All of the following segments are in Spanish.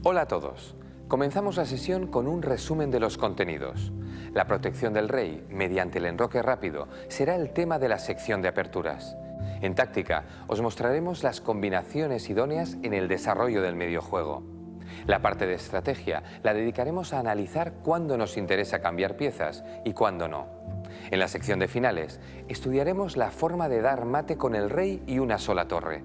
Hola a todos. Comenzamos la sesión con un resumen de los contenidos. La protección del rey mediante el enroque rápido será el tema de la sección de aperturas. En táctica os mostraremos las combinaciones idóneas en el desarrollo del mediojuego. La parte de estrategia la dedicaremos a analizar cuándo nos interesa cambiar piezas y cuándo no. En la sección de finales estudiaremos la forma de dar mate con el rey y una sola torre.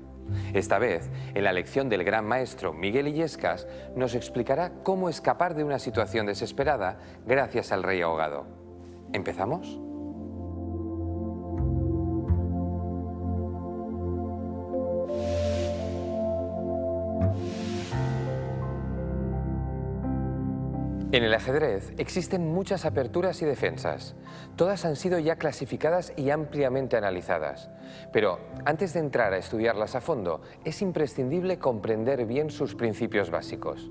Esta vez, en la lección del gran maestro Miguel Illescas, nos explicará cómo escapar de una situación desesperada gracias al rey ahogado. ¿Empezamos? En el ajedrez existen muchas aperturas y defensas. Todas han sido ya clasificadas y ampliamente analizadas. Pero antes de entrar a estudiarlas a fondo, es imprescindible comprender bien sus principios básicos.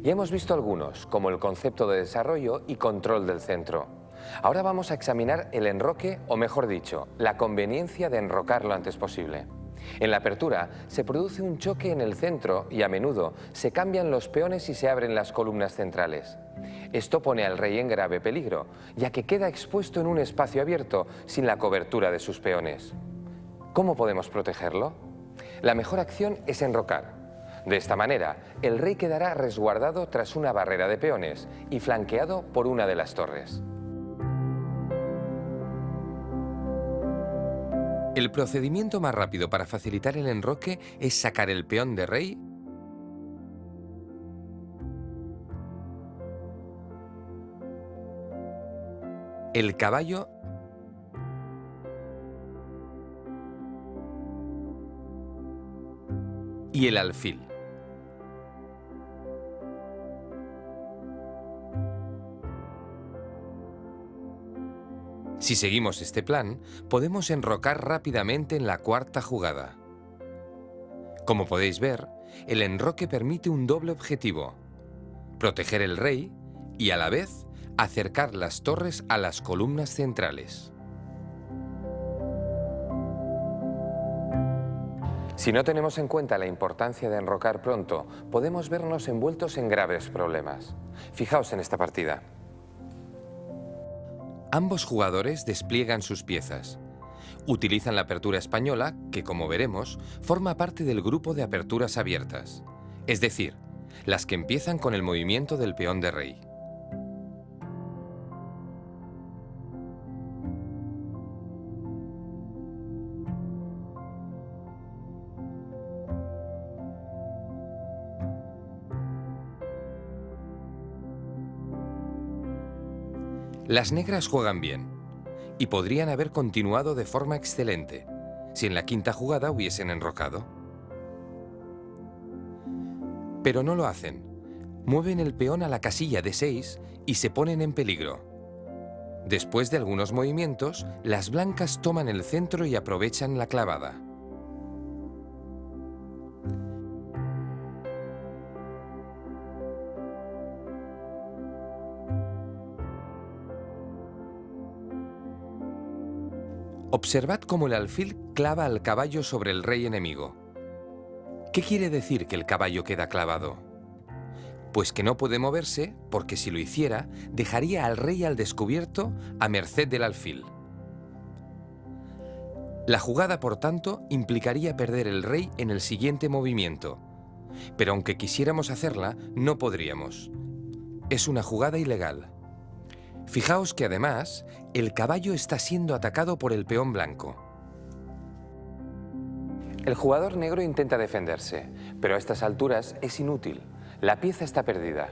Ya hemos visto algunos, como el concepto de desarrollo y control del centro. Ahora vamos a examinar el enroque, o mejor dicho, la conveniencia de enrocar lo antes posible. En la apertura se produce un choque en el centro y a menudo se cambian los peones y se abren las columnas centrales. Esto pone al rey en grave peligro, ya que queda expuesto en un espacio abierto sin la cobertura de sus peones. ¿Cómo podemos protegerlo? La mejor acción es enrocar. De esta manera, el rey quedará resguardado tras una barrera de peones y flanqueado por una de las torres. El procedimiento más rápido para facilitar el enroque es sacar el peón de rey el caballo y el alfil. Si seguimos este plan, podemos enrocar rápidamente en la cuarta jugada. Como podéis ver, el enroque permite un doble objetivo: proteger el rey y a la vez acercar las torres a las columnas centrales. Si no tenemos en cuenta la importancia de enrocar pronto, podemos vernos envueltos en graves problemas. Fijaos en esta partida. Ambos jugadores despliegan sus piezas. Utilizan la apertura española, que como veremos, forma parte del grupo de aperturas abiertas, es decir, las que empiezan con el movimiento del peón de rey. Las negras juegan bien y podrían haber continuado de forma excelente si en la quinta jugada hubiesen enrocado. Pero no lo hacen. Mueven el peón a la casilla de 6 y se ponen en peligro. Después de algunos movimientos, las blancas toman el centro y aprovechan la clavada. Observad cómo el alfil clava al caballo sobre el rey enemigo. ¿Qué quiere decir que el caballo queda clavado? Pues que no puede moverse porque si lo hiciera, dejaría al rey al descubierto a merced del alfil. La jugada, por tanto, implicaría perder el rey en el siguiente movimiento. Pero aunque quisiéramos hacerla, no podríamos. Es una jugada ilegal. Fijaos que además, el caballo está siendo atacado por el peón blanco. El jugador negro intenta defenderse, pero a estas alturas es inútil. La pieza está perdida.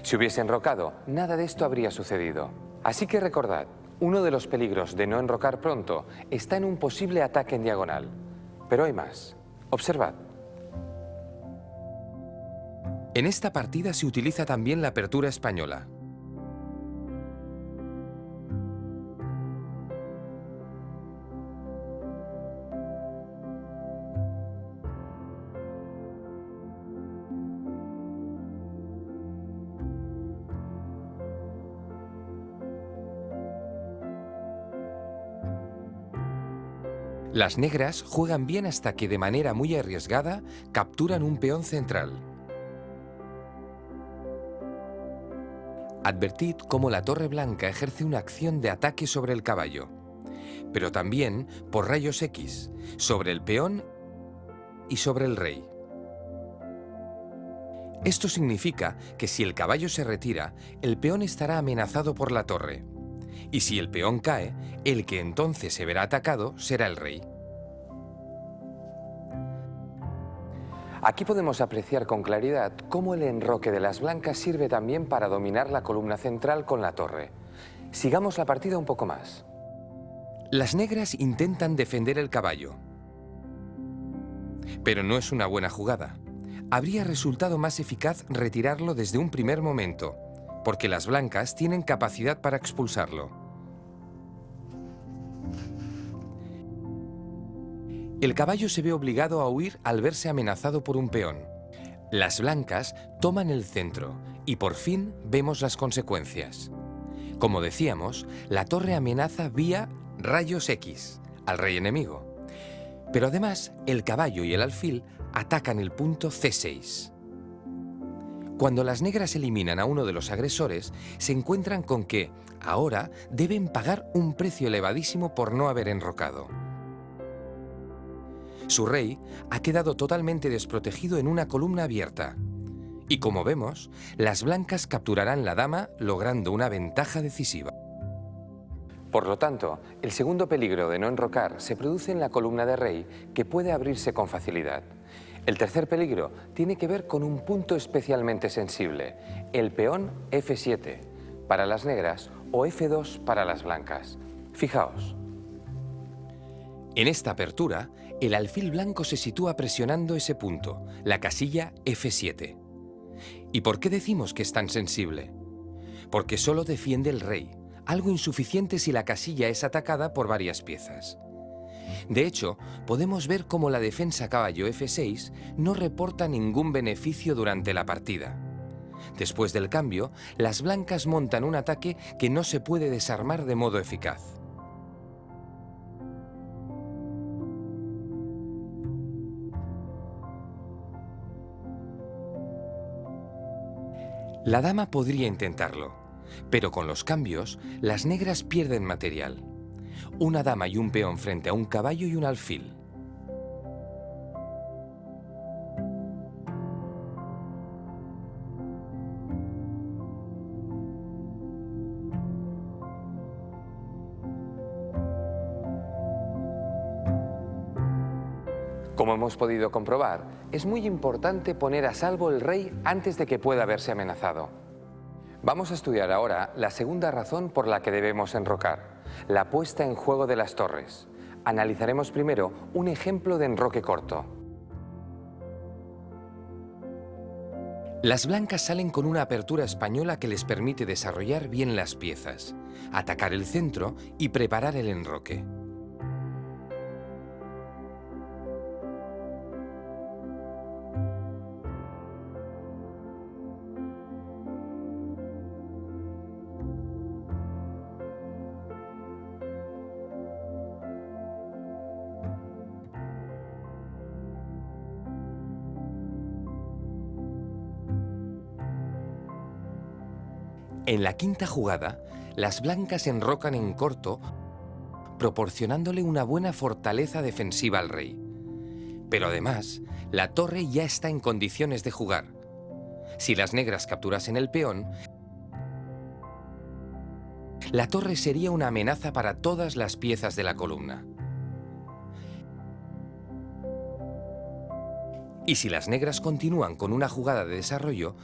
Si hubiese enrocado, nada de esto habría sucedido. Así que recordad, uno de los peligros de no enrocar pronto está en un posible ataque en diagonal. Pero hay más. Observad. En esta partida se utiliza también la apertura española. Las negras juegan bien hasta que de manera muy arriesgada capturan un peón central. Advertid cómo la torre blanca ejerce una acción de ataque sobre el caballo, pero también por rayos X, sobre el peón y sobre el rey. Esto significa que si el caballo se retira, el peón estará amenazado por la torre, y si el peón cae, el que entonces se verá atacado será el rey. Aquí podemos apreciar con claridad cómo el enroque de las blancas sirve también para dominar la columna central con la torre. Sigamos la partida un poco más. Las negras intentan defender el caballo, pero no es una buena jugada. Habría resultado más eficaz retirarlo desde un primer momento, porque las blancas tienen capacidad para expulsarlo. El caballo se ve obligado a huir al verse amenazado por un peón. Las blancas toman el centro y por fin vemos las consecuencias. Como decíamos, la torre amenaza vía rayos X al rey enemigo. Pero además, el caballo y el alfil atacan el punto C6. Cuando las negras eliminan a uno de los agresores, se encuentran con que, ahora, deben pagar un precio elevadísimo por no haber enrocado. Su rey ha quedado totalmente desprotegido en una columna abierta. Y como vemos, las blancas capturarán la dama logrando una ventaja decisiva. Por lo tanto, el segundo peligro de no enrocar se produce en la columna de rey, que puede abrirse con facilidad. El tercer peligro tiene que ver con un punto especialmente sensible, el peón F7 para las negras o F2 para las blancas. Fijaos. En esta apertura, el alfil blanco se sitúa presionando ese punto, la casilla F7. ¿Y por qué decimos que es tan sensible? Porque solo defiende el rey, algo insuficiente si la casilla es atacada por varias piezas. De hecho, podemos ver cómo la defensa caballo F6 no reporta ningún beneficio durante la partida. Después del cambio, las blancas montan un ataque que no se puede desarmar de modo eficaz. La dama podría intentarlo, pero con los cambios, las negras pierden material. Una dama y un peón frente a un caballo y un alfil. Como hemos podido comprobar, es muy importante poner a salvo el rey antes de que pueda verse amenazado. Vamos a estudiar ahora la segunda razón por la que debemos enrocar, la puesta en juego de las torres. Analizaremos primero un ejemplo de enroque corto. Las blancas salen con una apertura española que les permite desarrollar bien las piezas, atacar el centro y preparar el enroque. En la quinta jugada, las blancas enrocan en corto, proporcionándole una buena fortaleza defensiva al rey. Pero además, la torre ya está en condiciones de jugar. Si las negras capturasen el peón, la torre sería una amenaza para todas las piezas de la columna. Y si las negras continúan con una jugada de desarrollo,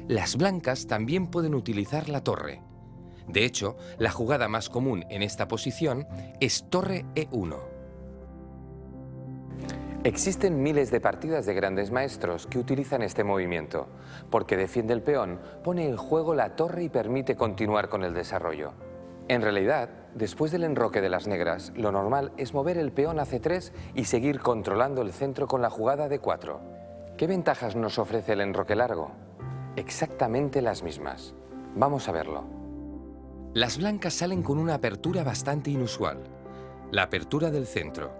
las blancas también pueden utilizar la torre. De hecho, la jugada más común en esta posición es torre E1. Existen miles de partidas de grandes maestros que utilizan este movimiento, porque defiende el peón, pone en juego la torre y permite continuar con el desarrollo. En realidad, después del enroque de las negras, lo normal es mover el peón a C3 y seguir controlando el centro con la jugada de 4. ¿Qué ventajas nos ofrece el enroque largo? Exactamente las mismas. Vamos a verlo. Las blancas salen con una apertura bastante inusual, la apertura del centro.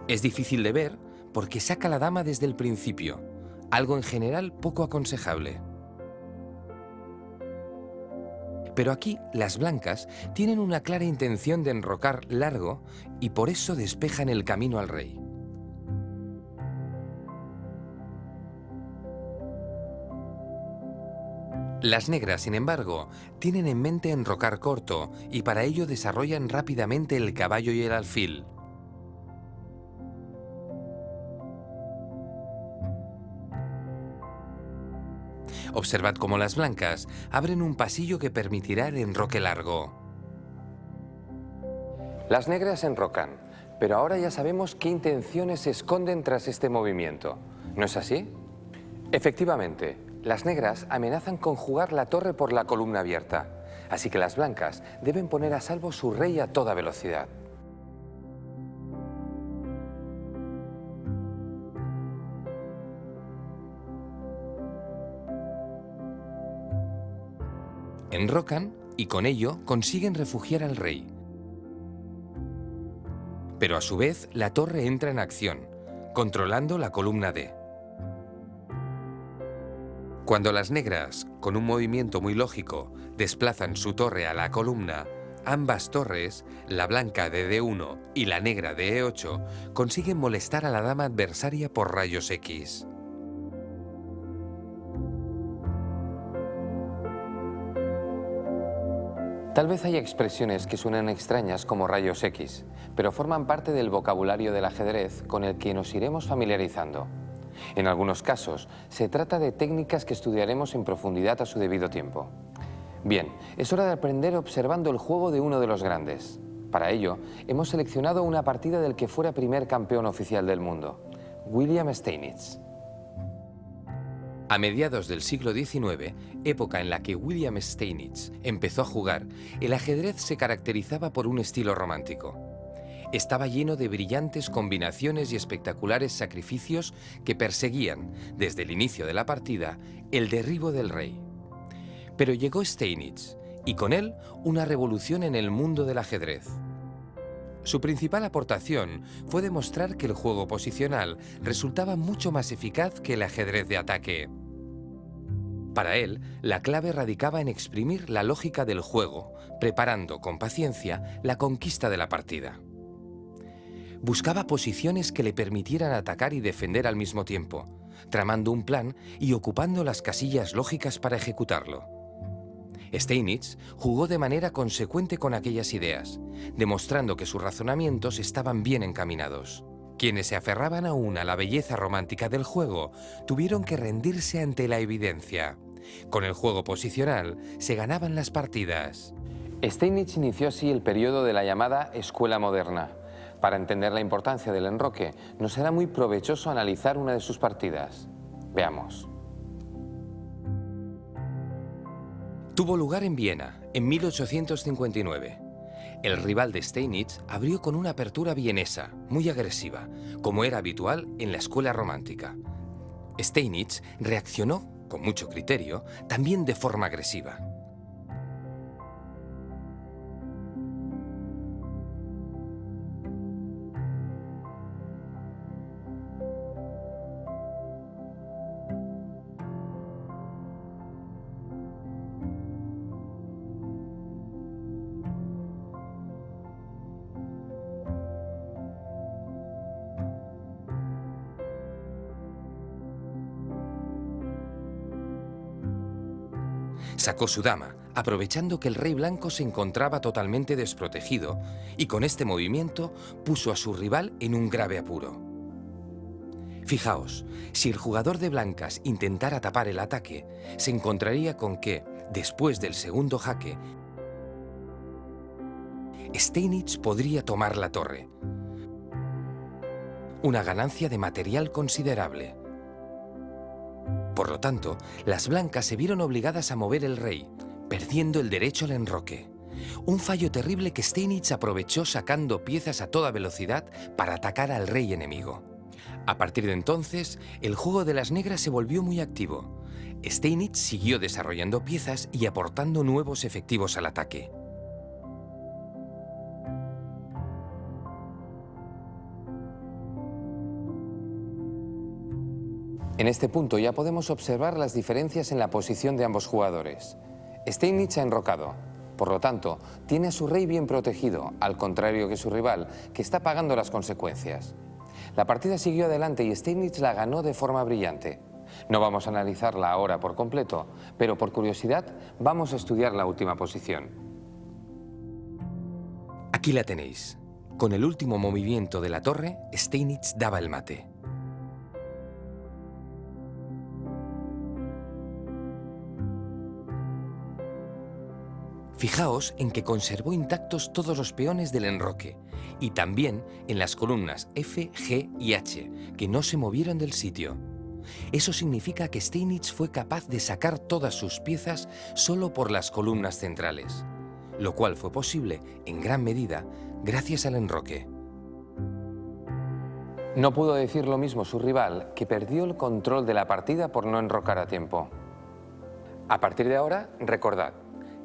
Es difícil de ver porque saca la dama desde el principio, algo en general poco aconsejable. Pero aquí las blancas tienen una clara intención de enrocar largo y por eso despejan el camino al rey. Las negras, sin embargo, tienen en mente enrocar corto y para ello desarrollan rápidamente el caballo y el alfil. Observad cómo las blancas abren un pasillo que permitirá el enroque largo. Las negras enrocan, pero ahora ya sabemos qué intenciones se esconden tras este movimiento. ¿No es así? Efectivamente, las negras amenazan con jugar la torre por la columna abierta, así que las blancas deben poner a salvo su rey a toda velocidad. Enrocan y con ello consiguen refugiar al rey. Pero a su vez la torre entra en acción, controlando la columna D. Cuando las negras, con un movimiento muy lógico, desplazan su torre a la columna, ambas torres, la blanca de D1 y la negra de E8, consiguen molestar a la dama adversaria por rayos X. Tal vez haya expresiones que suenan extrañas como rayos X, pero forman parte del vocabulario del ajedrez con el que nos iremos familiarizando. En algunos casos, se trata de técnicas que estudiaremos en profundidad a su debido tiempo. Bien, es hora de aprender observando el juego de uno de los grandes. Para ello, hemos seleccionado una partida del que fuera primer campeón oficial del mundo, William Steinitz. A mediados del siglo XIX, época en la que William Steinitz empezó a jugar, el ajedrez se caracterizaba por un estilo romántico. Estaba lleno de brillantes combinaciones y espectaculares sacrificios que perseguían, desde el inicio de la partida, el derribo del rey. Pero llegó Steinitz, y con él una revolución en el mundo del ajedrez. Su principal aportación fue demostrar que el juego posicional resultaba mucho más eficaz que el ajedrez de ataque. Para él, la clave radicaba en exprimir la lógica del juego, preparando con paciencia la conquista de la partida. Buscaba posiciones que le permitieran atacar y defender al mismo tiempo, tramando un plan y ocupando las casillas lógicas para ejecutarlo. Steinitz jugó de manera consecuente con aquellas ideas, demostrando que sus razonamientos estaban bien encaminados. Quienes se aferraban aún a la belleza romántica del juego tuvieron que rendirse ante la evidencia. Con el juego posicional se ganaban las partidas. Steinitz inició así el periodo de la llamada Escuela Moderna. Para entender la importancia del enroque, nos será muy provechoso analizar una de sus partidas. Veamos. Tuvo lugar en Viena, en 1859. El rival de Steinitz abrió con una apertura vienesa, muy agresiva, como era habitual en la escuela romántica. Steinitz reaccionó, con mucho criterio, también de forma agresiva. Sacó su dama, aprovechando que el rey blanco se encontraba totalmente desprotegido, y con este movimiento puso a su rival en un grave apuro. Fijaos, si el jugador de blancas intentara tapar el ataque, se encontraría con que, después del segundo jaque, Steinitz podría tomar la torre. Una ganancia de material considerable. Por lo tanto, las blancas se vieron obligadas a mover el rey, perdiendo el derecho al enroque. Un fallo terrible que Steinitz aprovechó sacando piezas a toda velocidad para atacar al rey enemigo. A partir de entonces, el juego de las negras se volvió muy activo. Steinitz siguió desarrollando piezas y aportando nuevos efectivos al ataque. En este punto ya podemos observar las diferencias en la posición de ambos jugadores. Steinitz ha enrocado, por lo tanto, tiene a su rey bien protegido, al contrario que su rival, que está pagando las consecuencias. La partida siguió adelante y Steinitz la ganó de forma brillante. No vamos a analizarla ahora por completo, pero por curiosidad vamos a estudiar la última posición. Aquí la tenéis. Con el último movimiento de la torre, Steinitz daba el mate. Fijaos en que conservó intactos todos los peones del enroque y también en las columnas F, G y H, que no se movieron del sitio. Eso significa que Steinitz fue capaz de sacar todas sus piezas solo por las columnas centrales, lo cual fue posible, en gran medida, gracias al enroque. No pudo decir lo mismo su rival, que perdió el control de la partida por no enrocar a tiempo. A partir de ahora, recordad,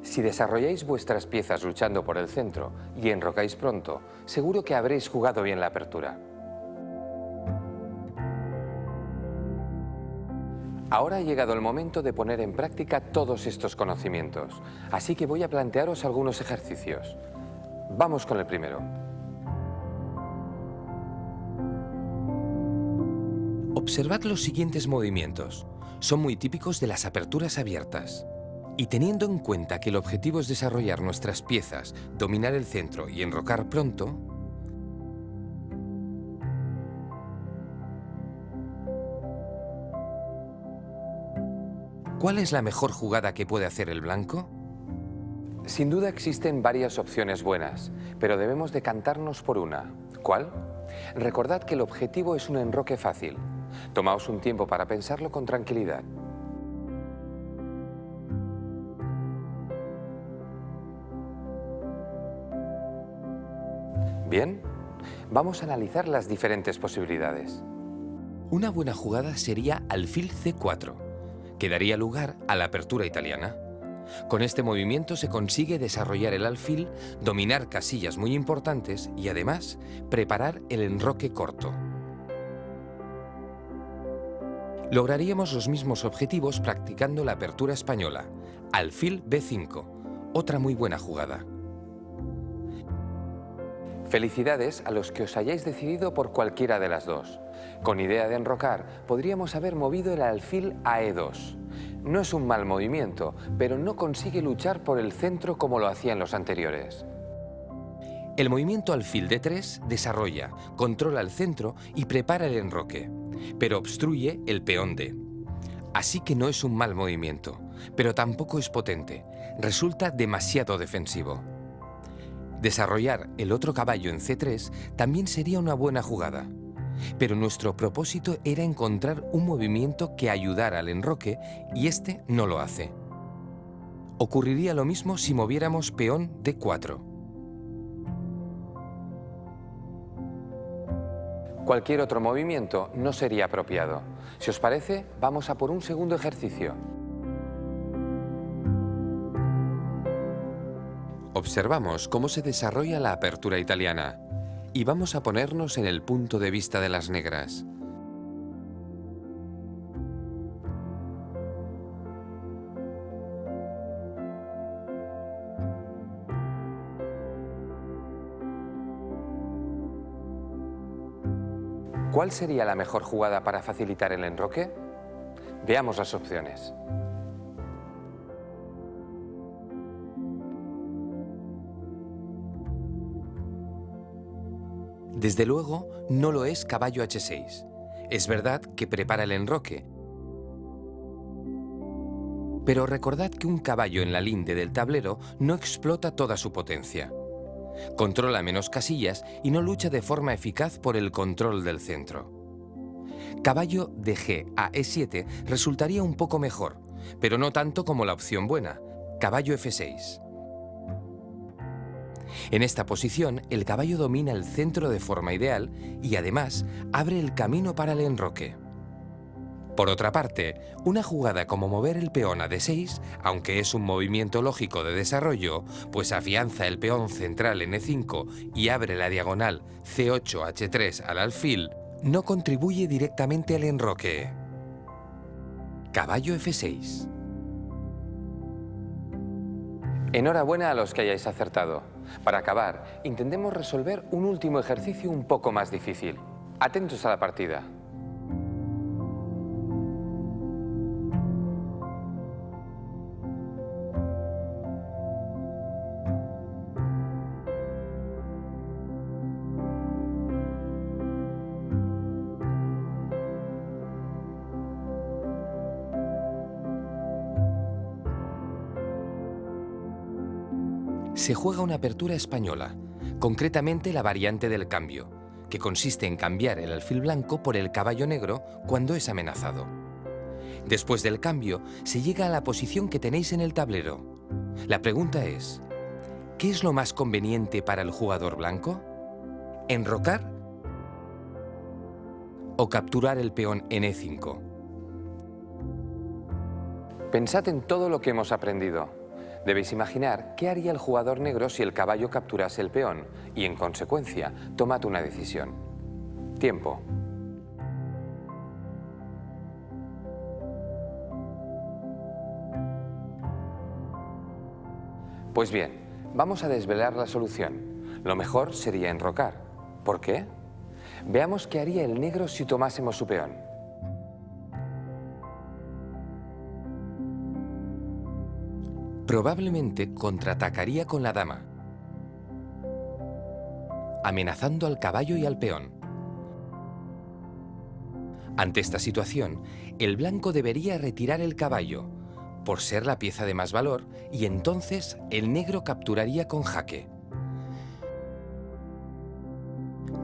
si desarrolláis vuestras piezas luchando por el centro y enrocáis pronto, seguro que habréis jugado bien la apertura. Ahora ha llegado el momento de poner en práctica todos estos conocimientos, así que voy a plantearos algunos ejercicios. Vamos con el primero. Observad los siguientes movimientos. Son muy típicos de las aperturas abiertas. Y teniendo en cuenta que el objetivo es desarrollar nuestras piezas, dominar el centro y enrocar pronto, ¿cuál es la mejor jugada que puede hacer el blanco? Sin duda existen varias opciones buenas, pero debemos decantarnos por una. ¿Cuál? Recordad que el objetivo es un enroque fácil. Tomaos un tiempo para pensarlo con tranquilidad. Bien, vamos a analizar las diferentes posibilidades. Una buena jugada sería alfil C4, que daría lugar a la apertura italiana. Con este movimiento se consigue desarrollar el alfil, dominar casillas muy importantes y además preparar el enroque corto. Lograríamos los mismos objetivos practicando la apertura española, alfil B5, otra muy buena jugada. Felicidades a los que os hayáis decidido por cualquiera de las dos. Con idea de enrocar, podríamos haber movido el alfil a E2. No es un mal movimiento, pero no consigue luchar por el centro como lo hacían los anteriores. El movimiento alfil D3 desarrolla, controla el centro y prepara el enroque, pero obstruye el peón D. Así que no es un mal movimiento, pero tampoco es potente. Resulta demasiado defensivo. Desarrollar el otro caballo en C3 también sería una buena jugada, pero nuestro propósito era encontrar un movimiento que ayudara al enroque y este no lo hace. Ocurriría lo mismo si moviéramos peón D4. Cualquier otro movimiento no sería apropiado. Si os parece, vamos a por un segundo ejercicio. Observamos cómo se desarrolla la apertura italiana y vamos a ponernos en el punto de vista de las negras. ¿Cuál sería la mejor jugada para facilitar el enroque? Veamos las opciones. Desde luego, no lo es caballo H6. Es verdad que prepara el enroque, pero recordad que un caballo en la linde del tablero no explota toda su potencia. Controla menos casillas y no lucha de forma eficaz por el control del centro. Caballo de G a E7 resultaría un poco mejor, pero no tanto como la opción buena, caballo F6. En esta posición, el caballo domina el centro de forma ideal y además abre el camino para el enroque. Por otra parte, una jugada como mover el peón a D6, aunque es un movimiento lógico de desarrollo, pues afianza el peón central en E5 y abre la diagonal C8-H3 al alfil, no contribuye directamente al enroque. Caballo F6. Enhorabuena a los que hayáis acertado. Para acabar, intentemos resolver un último ejercicio un poco más difícil. Atentos a la partida. Se juega una apertura española, concretamente la variante del cambio, que consiste en cambiar el alfil blanco por el caballo negro cuando es amenazado. Después del cambio, se llega a la posición que tenéis en el tablero. La pregunta es, ¿qué es lo más conveniente para el jugador blanco? ¿Enrocar o capturar el peón en E5? Pensad en todo lo que hemos aprendido. Debéis imaginar qué haría el jugador negro si el caballo capturase el peón y, en consecuencia, tomad una decisión. Tiempo. Pues bien, vamos a desvelar la solución. Lo mejor sería enrocar. ¿Por qué? Veamos qué haría el negro si tomásemos su peón. Probablemente contraatacaría con la dama, amenazando al caballo y al peón. Ante esta situación, el blanco debería retirar el caballo, por ser la pieza de más valor, y entonces el negro capturaría con jaque.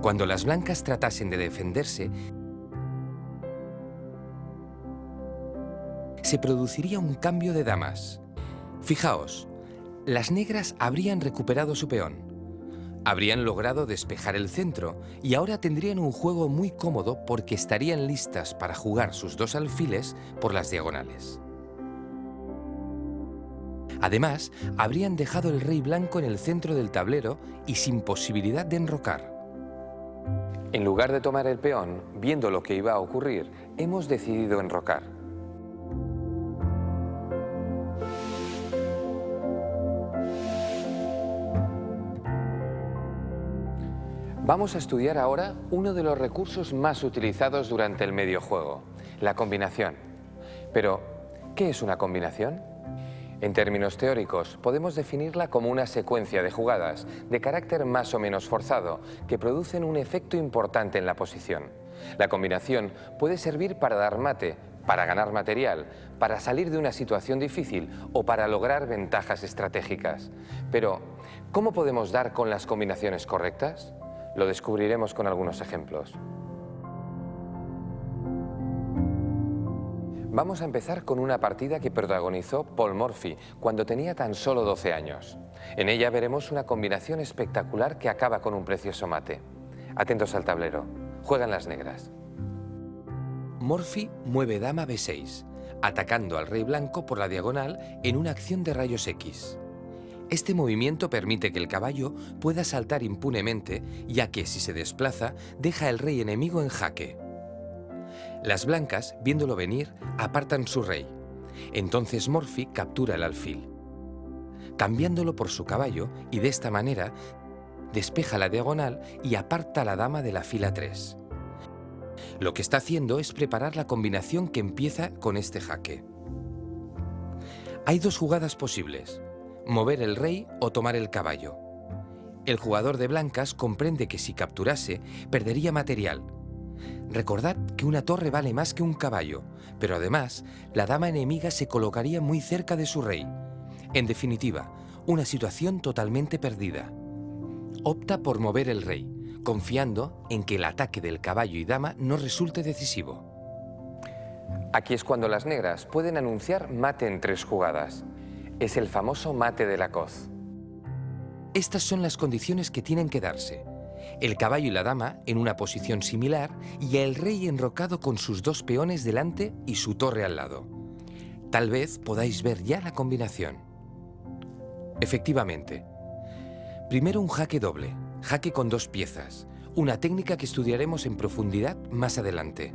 Cuando las blancas tratasen de defenderse, se produciría un cambio de damas. Fijaos, las negras habrían recuperado su peón, habrían logrado despejar el centro y ahora tendrían un juego muy cómodo porque estarían listas para jugar sus dos alfiles por las diagonales. Además, habrían dejado el rey blanco en el centro del tablero y sin posibilidad de enrocar. En lugar de tomar el peón, viendo lo que iba a ocurrir, hemos decidido enrocar. Vamos a estudiar ahora uno de los recursos más utilizados durante el mediojuego, la combinación. Pero, ¿qué es una combinación? En términos teóricos, podemos definirla como una secuencia de jugadas de carácter más o menos forzado que producen un efecto importante en la posición. La combinación puede servir para dar mate, para ganar material, para salir de una situación difícil o para lograr ventajas estratégicas. Pero, ¿cómo podemos dar con las combinaciones correctas? Lo descubriremos con algunos ejemplos. Vamos a empezar con una partida que protagonizó Paul Morphy cuando tenía tan solo 12 años. En ella veremos una combinación espectacular que acaba con un precioso mate. Atentos al tablero. Juegan las negras. Morphy mueve dama B6, atacando al rey blanco por la diagonal en una acción de rayos X. Este movimiento permite que el caballo pueda saltar impunemente, ya que si se desplaza, deja al rey enemigo en jaque. Las blancas, viéndolo venir, apartan su rey. Entonces Morphy captura el alfil, cambiándolo por su caballo, y de esta manera despeja la diagonal y aparta a la dama de la fila 3. Lo que está haciendo es preparar la combinación que empieza con este jaque. Hay dos jugadas posibles: mover el rey o tomar el caballo. El jugador de blancas comprende que si capturase, perdería material. Recordad que una torre vale más que un caballo, pero además, la dama enemiga se colocaría muy cerca de su rey. En definitiva, una situación totalmente perdida. Opta por mover el rey, confiando en que el ataque del caballo y dama no resulte decisivo. Aquí es cuando las negras pueden anunciar mate en 3 jugadas. Es el famoso mate de la coz. Estas son las condiciones que tienen que darse: el caballo y la dama en una posición similar y el rey enrocado con sus dos peones delante y su torre al lado. Tal vez podáis ver ya la combinación. Efectivamente. Primero un jaque doble, jaque con 2 piezas, una técnica que estudiaremos en profundidad más adelante.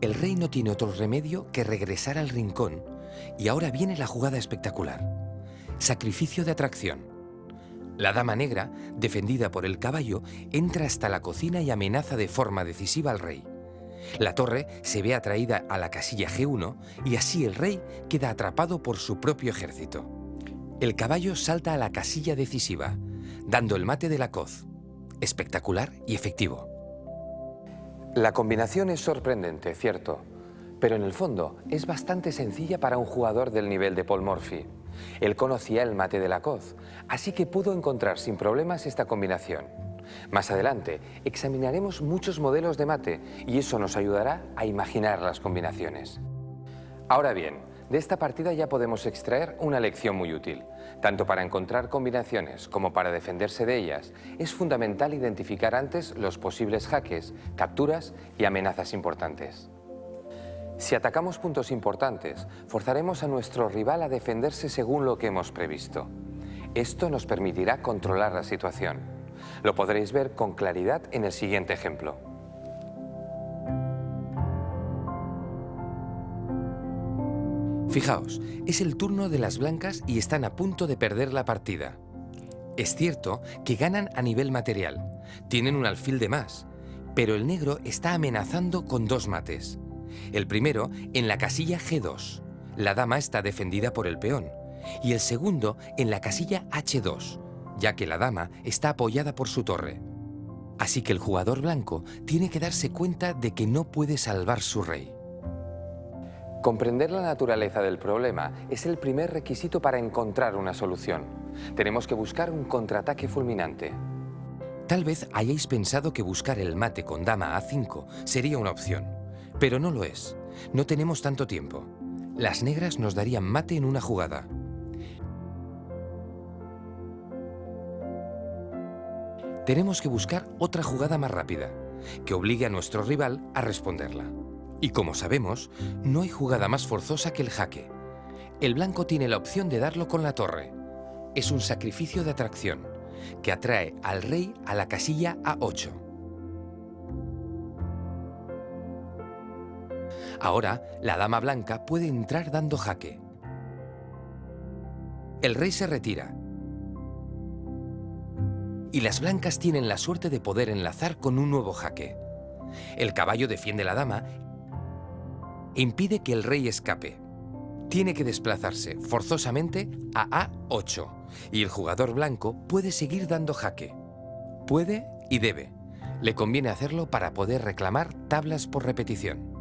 El rey no tiene otro remedio que regresar al rincón, y ahora viene la jugada espectacular. Sacrificio de atracción. La dama negra, defendida por el caballo, entra hasta la cocina y amenaza de forma decisiva al rey. La torre se ve atraída a la casilla G1 y así el rey queda atrapado por su propio ejército. El caballo salta a la casilla decisiva, dando el mate de la coz. Espectacular y efectivo. La combinación es sorprendente, cierto, pero en el fondo es bastante sencilla para un jugador del nivel de Paul Morphy. Él conocía el mate de la coz, así que pudo encontrar sin problemas esta combinación. Más adelante examinaremos muchos modelos de mate y eso nos ayudará a imaginar las combinaciones. Ahora bien, de esta partida ya podemos extraer una lección muy útil. Tanto para encontrar combinaciones como para defenderse de ellas, es fundamental identificar antes los posibles jaques, capturas y amenazas importantes. Si atacamos puntos importantes, forzaremos a nuestro rival a defenderse según lo que hemos previsto. Esto nos permitirá controlar la situación. Lo podréis ver con claridad en el siguiente ejemplo. Fijaos, es el turno de las blancas y están a punto de perder la partida. Es cierto que ganan a nivel material, tienen un alfil de más, pero el negro está amenazando con dos mates. El primero en la casilla G2, la dama está defendida por el peón, y el segundo en la casilla H2, ya que la dama está apoyada por su torre. Así que el jugador blanco tiene que darse cuenta de que no puede salvar su rey. Comprender la naturaleza del problema es el primer requisito para encontrar una solución. Tenemos que buscar un contraataque fulminante. Tal vez hayáis pensado que buscar el mate con dama A5 sería una opción, pero no lo es. No tenemos tanto tiempo. Las negras nos darían mate en una jugada. Tenemos que buscar otra jugada más rápida, que obligue a nuestro rival a responderla. Y como sabemos, no hay jugada más forzosa que el jaque. El blanco tiene la opción de darlo con la torre. Es un sacrificio de atracción, que atrae al rey a la casilla A8. Ahora, la dama blanca puede entrar dando jaque. El rey se retira. Y las blancas tienen la suerte de poder enlazar con un nuevo jaque. El caballo defiende la dama e impide que el rey escape. Tiene que desplazarse forzosamente a A8 y el jugador blanco puede seguir dando jaque. Puede y debe. Le conviene hacerlo para poder reclamar tablas por repetición.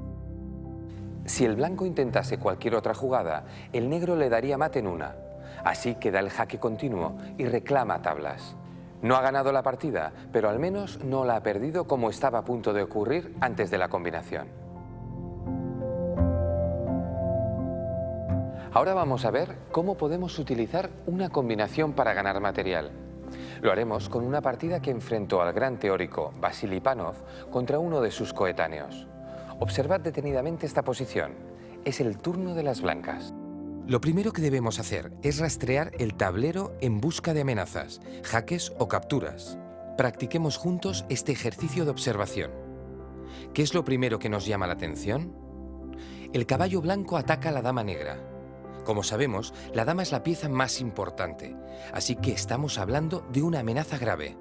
Si el blanco intentase cualquier otra jugada, el negro le daría mate en una. Así que da el jaque continuo y reclama tablas. No ha ganado la partida, pero al menos no la ha perdido como estaba a punto de ocurrir antes de la combinación. Ahora vamos a ver cómo podemos utilizar una combinación para ganar material. Lo haremos con una partida que enfrentó al gran teórico Vasily Panov contra uno de sus coetáneos. Observad detenidamente esta posición. Es el turno de las blancas. Lo primero que debemos hacer es rastrear el tablero en busca de amenazas, jaques o capturas. Practiquemos juntos este ejercicio de observación. ¿Qué es lo primero que nos llama la atención? El caballo blanco ataca a la dama negra. Como sabemos, la dama es la pieza más importante, así que estamos hablando de una amenaza grave.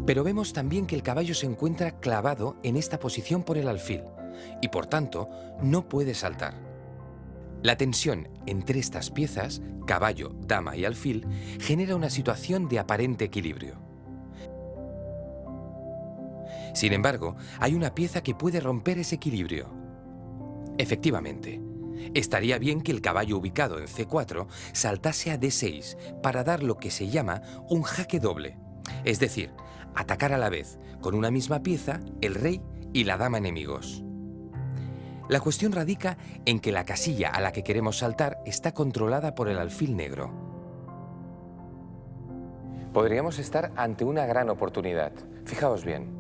Pero vemos también que el caballo se encuentra clavado en esta posición por el alfil y por tanto no puede saltar. La tensión entre estas piezas, caballo, dama y alfil, genera una situación de aparente equilibrio. Sin embargo, hay una pieza que puede romper ese equilibrio. Efectivamente, estaría bien que el caballo ubicado en C4 saltase a D6 para dar lo que se llama un jaque doble, es decir, atacar a la vez, con una misma pieza, el rey y la dama enemigos. La cuestión radica en que la casilla a la que queremos saltar está controlada por el alfil negro. Podríamos estar ante una gran oportunidad. Fijaos bien.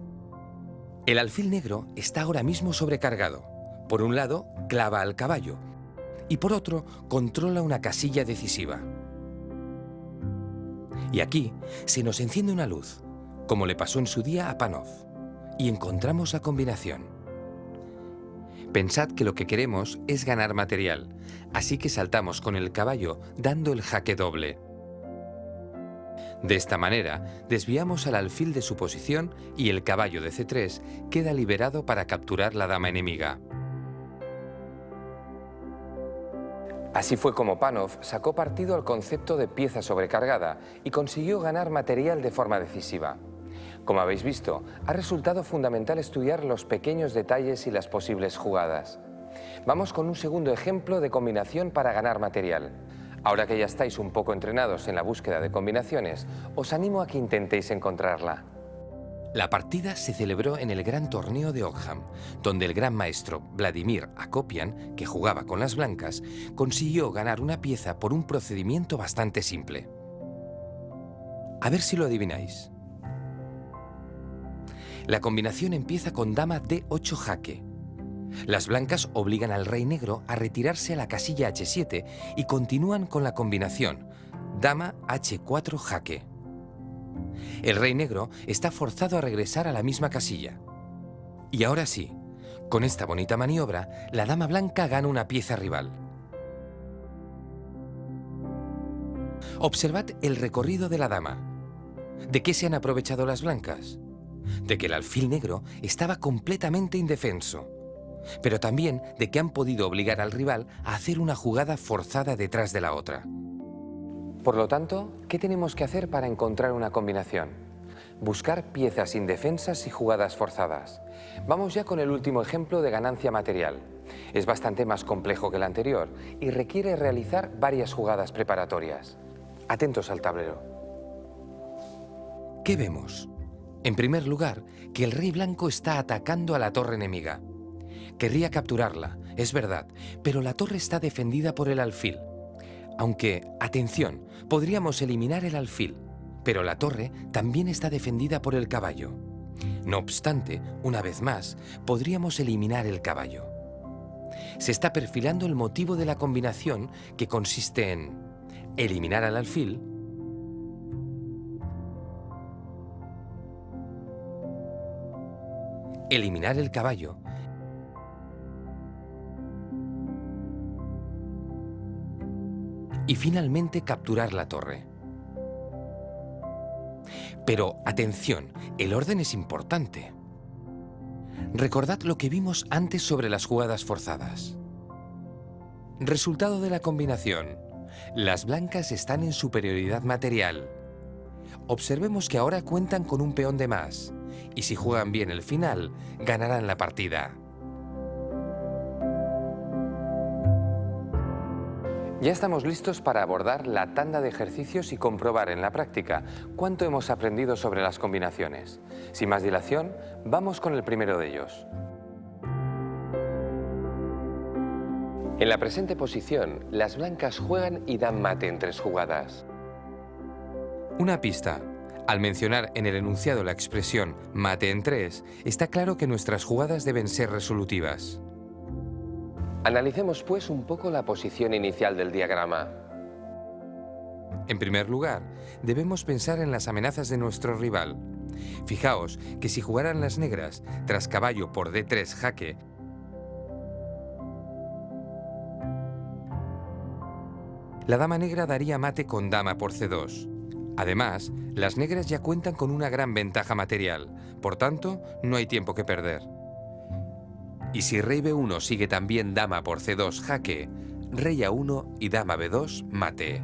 El alfil negro está ahora mismo sobrecargado. Por un lado, clava al caballo y por otro, controla una casilla decisiva. Y aquí se nos enciende una luz, como le pasó en su día a Panov. y encontramos la combinación. Pensad que lo que queremos es ganar material, así que saltamos con el caballo dando el jaque doble. De esta manera, desviamos al alfil de su posición y el caballo de C3 queda liberado para capturar la dama enemiga. Así fue como Panov sacó partido al concepto de pieza sobrecargada y consiguió ganar material de forma decisiva. Como habéis visto, ha resultado fundamental estudiar los pequeños detalles y las posibles jugadas. Vamos con un segundo ejemplo de combinación para ganar material. Ahora que ya estáis un poco entrenados en la búsqueda de combinaciones, os animo a que intentéis encontrarla. La partida se celebró en el Gran Torneo de Ockham, donde el gran maestro Vladimir Akopian, que jugaba con las blancas, consiguió ganar una pieza por un procedimiento bastante simple. A ver si lo adivináis. La combinación empieza con dama D8 jaque. Las blancas obligan al rey negro a retirarse a la casilla H7 y continúan con la combinación dama H4 jaque. El rey negro está forzado a regresar a la misma casilla. Y ahora sí, con esta bonita maniobra, la dama blanca gana una pieza rival. Observad el recorrido de la dama. ¿De qué se han aprovechado las blancas? De que el alfil negro estaba completamente indefenso, pero también de que han podido obligar al rival a hacer una jugada forzada detrás de la otra. Por lo tanto, ¿qué tenemos que hacer para encontrar una combinación? Buscar piezas indefensas y jugadas forzadas. Vamos ya con el último ejemplo de ganancia material. Es bastante más complejo que el anterior y requiere realizar varias jugadas preparatorias. Atentos al tablero. ¿Qué vemos? En primer lugar, que el rey blanco está atacando a la torre enemiga. Querría capturarla, es verdad, pero la torre está defendida por el alfil. Aunque, atención, podríamos eliminar el alfil, pero la torre también está defendida por el caballo. No obstante, una vez más, podríamos eliminar el caballo. Se está perfilando el motivo de la combinación, que consiste en eliminar al alfil, eliminar el caballo y finalmente capturar la torre. Pero atención, el orden es importante. Recordad lo que vimos antes sobre las jugadas forzadas. Resultado de la combinación: las blancas están en superioridad material. Observemos que ahora cuentan con un peón de más, y si juegan bien el final, ganarán la partida. Ya estamos listos para abordar la tanda de ejercicios y comprobar en la práctica cuánto hemos aprendido sobre las combinaciones. Sin más dilación, vamos con el primero de ellos. En la presente posición, las blancas juegan y dan mate en 3 jugadas. Una pista. Al mencionar en el enunciado la expresión mate en 3, está claro que nuestras jugadas deben ser resolutivas. Analicemos pues un poco la posición inicial del diagrama. En primer lugar, debemos pensar en las amenazas de nuestro rival. Fijaos que si jugaran las negras tras caballo por D3 jaque, la dama negra daría mate con dama por C2. Además, las negras ya cuentan con una gran ventaja material, por tanto, no hay tiempo que perder. Y si rey B1 sigue también dama por C2 jaque, rey A1 y dama B2 mate.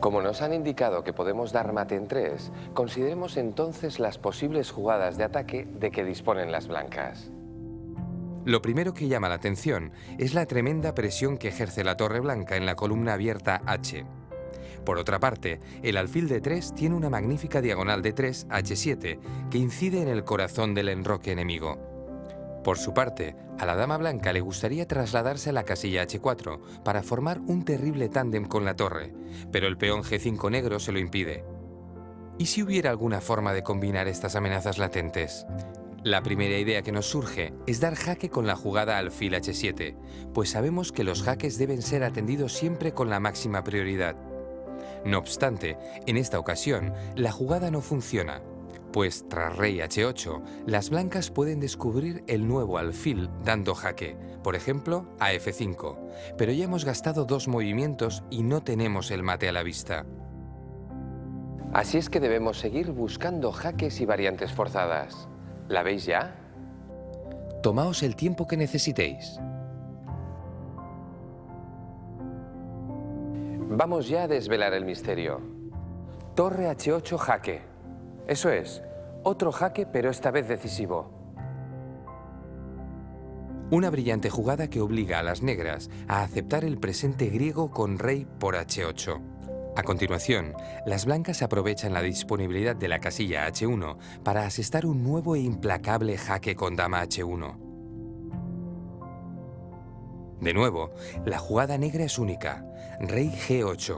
Como nos han indicado que podemos dar mate en 3, consideremos entonces las posibles jugadas de ataque de que disponen las blancas. Lo primero que llama la atención es la tremenda presión que ejerce la torre blanca en la columna abierta H. Por otra parte, el alfil de 3 tiene una magnífica diagonal de 3, H7, que incide en el corazón del enroque enemigo. Por su parte, a la dama blanca le gustaría trasladarse a la casilla H4 para formar un terrible tándem con la torre, pero el peón G5 negro se lo impide. ¿Y si hubiera alguna forma de combinar estas amenazas latentes? La primera idea que nos surge es dar jaque con la jugada alfil H7, pues sabemos que los jaques deben ser atendidos siempre con la máxima prioridad. No obstante, en esta ocasión, la jugada no funciona, Pues tras rey h8, las blancas pueden descubrir el nuevo alfil dando jaque, por ejemplo a f5, pero ya hemos gastado 2 movimientos y no tenemos el mate a la vista. Así es que debemos seguir buscando jaques y variantes forzadas. ¿La veis ya? Tomaos el tiempo que necesitéis. Vamos ya a desvelar el misterio. Torre h8 jaque. Eso es, otro jaque pero esta vez decisivo. Una brillante jugada que obliga a las negras a aceptar el presente griego con rey por h8. A continuación, las blancas aprovechan la disponibilidad de la casilla h1 para asestar un nuevo e implacable jaque con dama h1. De nuevo, la jugada negra es única, rey g8,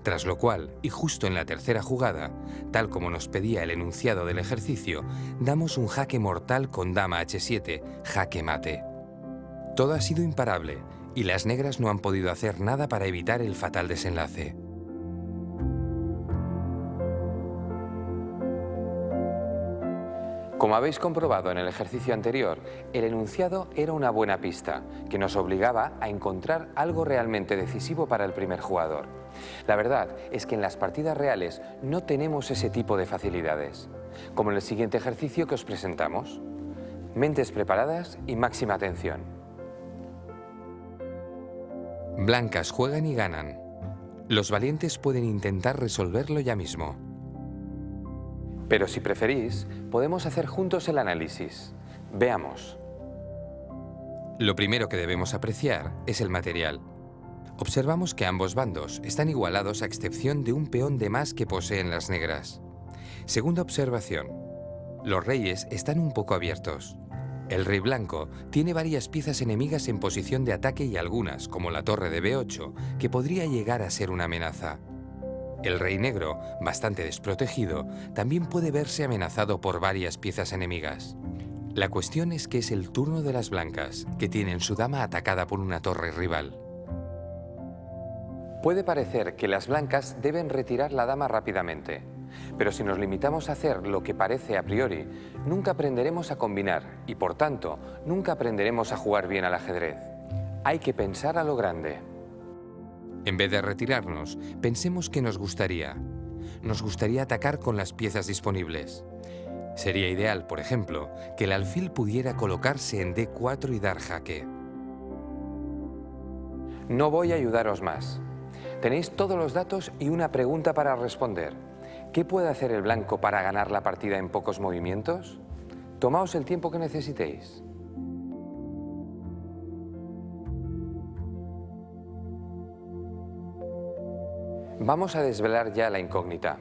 tras lo cual, y justo en la tercera jugada, tal como nos pedía el enunciado del ejercicio, damos un jaque mortal con dama h7, jaque mate. Todo ha sido imparable, y las negras no han podido hacer nada para evitar el fatal desenlace. Como habéis comprobado en el ejercicio anterior, el enunciado era una buena pista, que nos obligaba a encontrar algo realmente decisivo para el primer jugador. La verdad es que en las partidas reales no tenemos ese tipo de facilidades, como en el siguiente ejercicio que os presentamos. Mentes preparadas y máxima atención. Blancas juegan y ganan. Los valientes pueden intentar resolverlo ya mismo. Pero si preferís, podemos hacer juntos el análisis. Veamos. Lo primero que debemos apreciar es el material. Observamos que ambos bandos están igualados a excepción de un peón de más que poseen las negras. Segunda observación. Los reyes están un poco abiertos. El rey blanco tiene varias piezas enemigas en posición de ataque y algunas, como la torre de b8, que podría llegar a ser una amenaza. El rey negro, bastante desprotegido, también puede verse amenazado por varias piezas enemigas. La cuestión es que es el turno de las blancas, que tienen su dama atacada por una torre rival. Puede parecer que las blancas deben retirar la dama rápidamente, pero si nos limitamos a hacer lo que parece a priori, nunca aprenderemos a combinar y, por tanto, nunca aprenderemos a jugar bien al ajedrez. Hay que pensar a lo grande. En vez de retirarnos, pensemos que nos gustaría. Nos gustaría atacar con las piezas disponibles. Sería ideal, por ejemplo, que el alfil pudiera colocarse en d4 y dar jaque. No voy a ayudaros más. Tenéis todos los datos y una pregunta para responder. ¿Qué puede hacer el blanco para ganar la partida en pocos movimientos? Tomaos el tiempo que necesitéis. Vamos a desvelar ya la incógnita.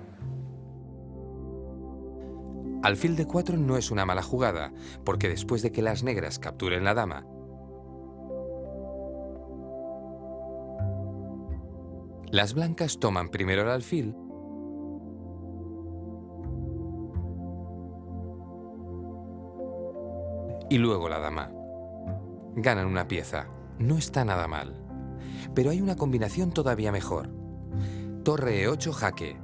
Alfil d4 no es una mala jugada, porque después de que las negras capturen la dama, las blancas toman primero el alfil y luego la dama. Ganan una pieza, no está nada mal. Pero hay una combinación todavía mejor. Torre e8 jaque.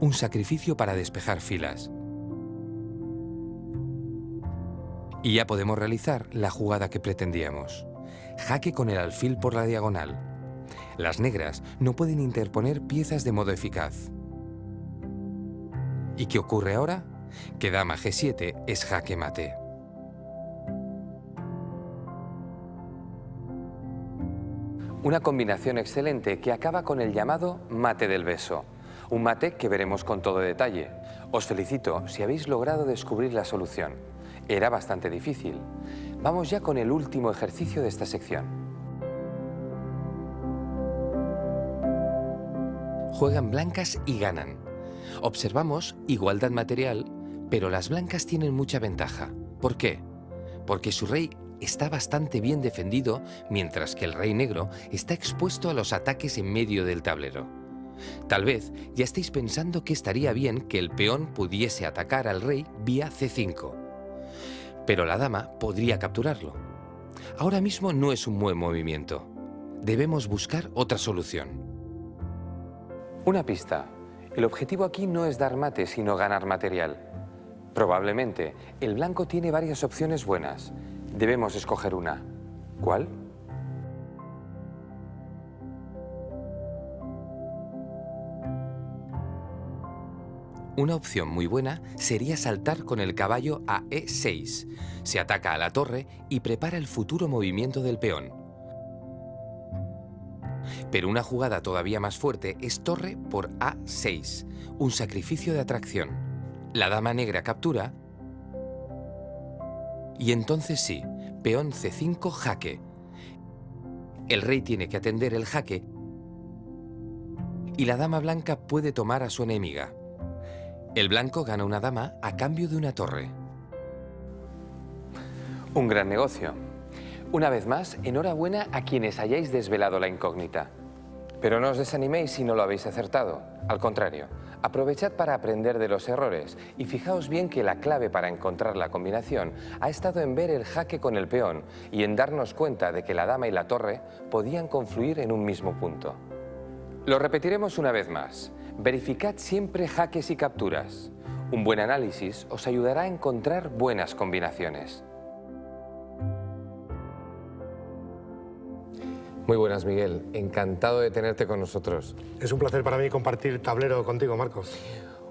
Un sacrificio para despejar filas. Y ya podemos realizar la jugada que pretendíamos. Jaque con el alfil por la diagonal. Las negras no pueden interponer piezas de modo eficaz. ¿Y qué ocurre ahora? Que dama g7 es jaque mate. Una combinación excelente que acaba con el llamado mate del beso. Un mate que veremos con todo detalle. Os felicito si habéis logrado descubrir la solución. Era bastante difícil. Vamos ya con el último ejercicio de esta sección. Juegan blancas y ganan. Observamos igualdad material, pero las blancas tienen mucha ventaja. ¿Por qué? Porque su rey está bastante bien defendido, mientras que el rey negro está expuesto a los ataques en medio del tablero. Tal vez ya estéis pensando que estaría bien que el peón pudiese atacar al rey vía c5, pero la dama podría capturarlo. Ahora mismo no es un buen movimiento. Debemos buscar otra solución. Una pista. El objetivo aquí no es dar mate, sino ganar material. Probablemente, el blanco tiene varias opciones buenas. Debemos escoger una. ¿Cuál? Una opción muy buena sería saltar con el caballo a E6. Se ataca a la torre y prepara el futuro movimiento del peón. Pero una jugada todavía más fuerte es torre por A6, un sacrificio de atracción. La dama negra captura y entonces sí, peón C5 jaque. El rey tiene que atender el jaque y la dama blanca puede tomar a su enemiga. El blanco gana una dama a cambio de una torre. Un gran negocio. Una vez más, enhorabuena a quienes hayáis desvelado la incógnita. Pero no os desaniméis si no lo habéis acertado. Al contrario, aprovechad para aprender de los errores y fijaos bien que la clave para encontrar la combinación ha estado en ver el jaque con el peón y en darnos cuenta de que la dama y la torre podían confluir en un mismo punto. Lo repetiremos una vez más. Verificad siempre jaques y capturas. Un buen análisis os ayudará a encontrar buenas combinaciones. Muy buenas, Miguel. Encantado de tenerte con nosotros. Es un placer para mí compartir tablero contigo, Marcos.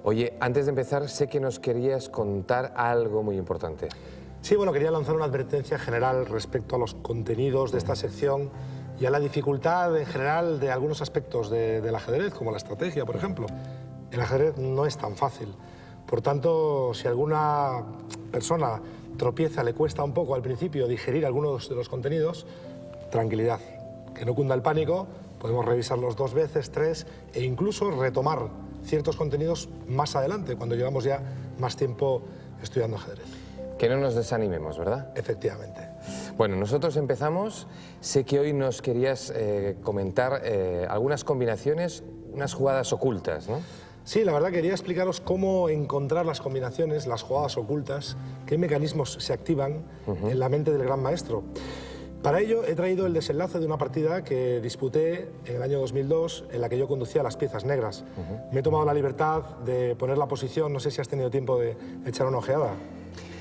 Oye, antes de empezar, sé que nos querías contar algo muy importante. Sí, bueno, quería lanzar una advertencia general respecto a los contenidos de esta sección y a la dificultad en general de algunos aspectos del ajedrez, como la estrategia, por ejemplo. El ajedrez no es tan fácil. Por tanto, si alguna persona tropieza, le cuesta un poco al principio digerir algunos de los contenidos, tranquilidad. Que no cunda el pánico, podemos revisarlos 2 veces, 3 e incluso retomar ciertos contenidos más adelante, cuando llevamos ya más tiempo estudiando ajedrez. Que no nos desanimemos, ¿verdad? Efectivamente. Bueno, nosotros empezamos. Sé que hoy nos querías comentar algunas combinaciones, unas jugadas ocultas, ¿no? Sí, la verdad quería explicaros cómo encontrar las combinaciones, las jugadas ocultas, qué mecanismos se activan en la mente del gran maestro. Para ello he traído el desenlace de una partida que disputé en el año 2002 en la que yo conducía las piezas negras. Me he tomado la libertad de poner la posición, no sé si has tenido tiempo de echar una ojeada.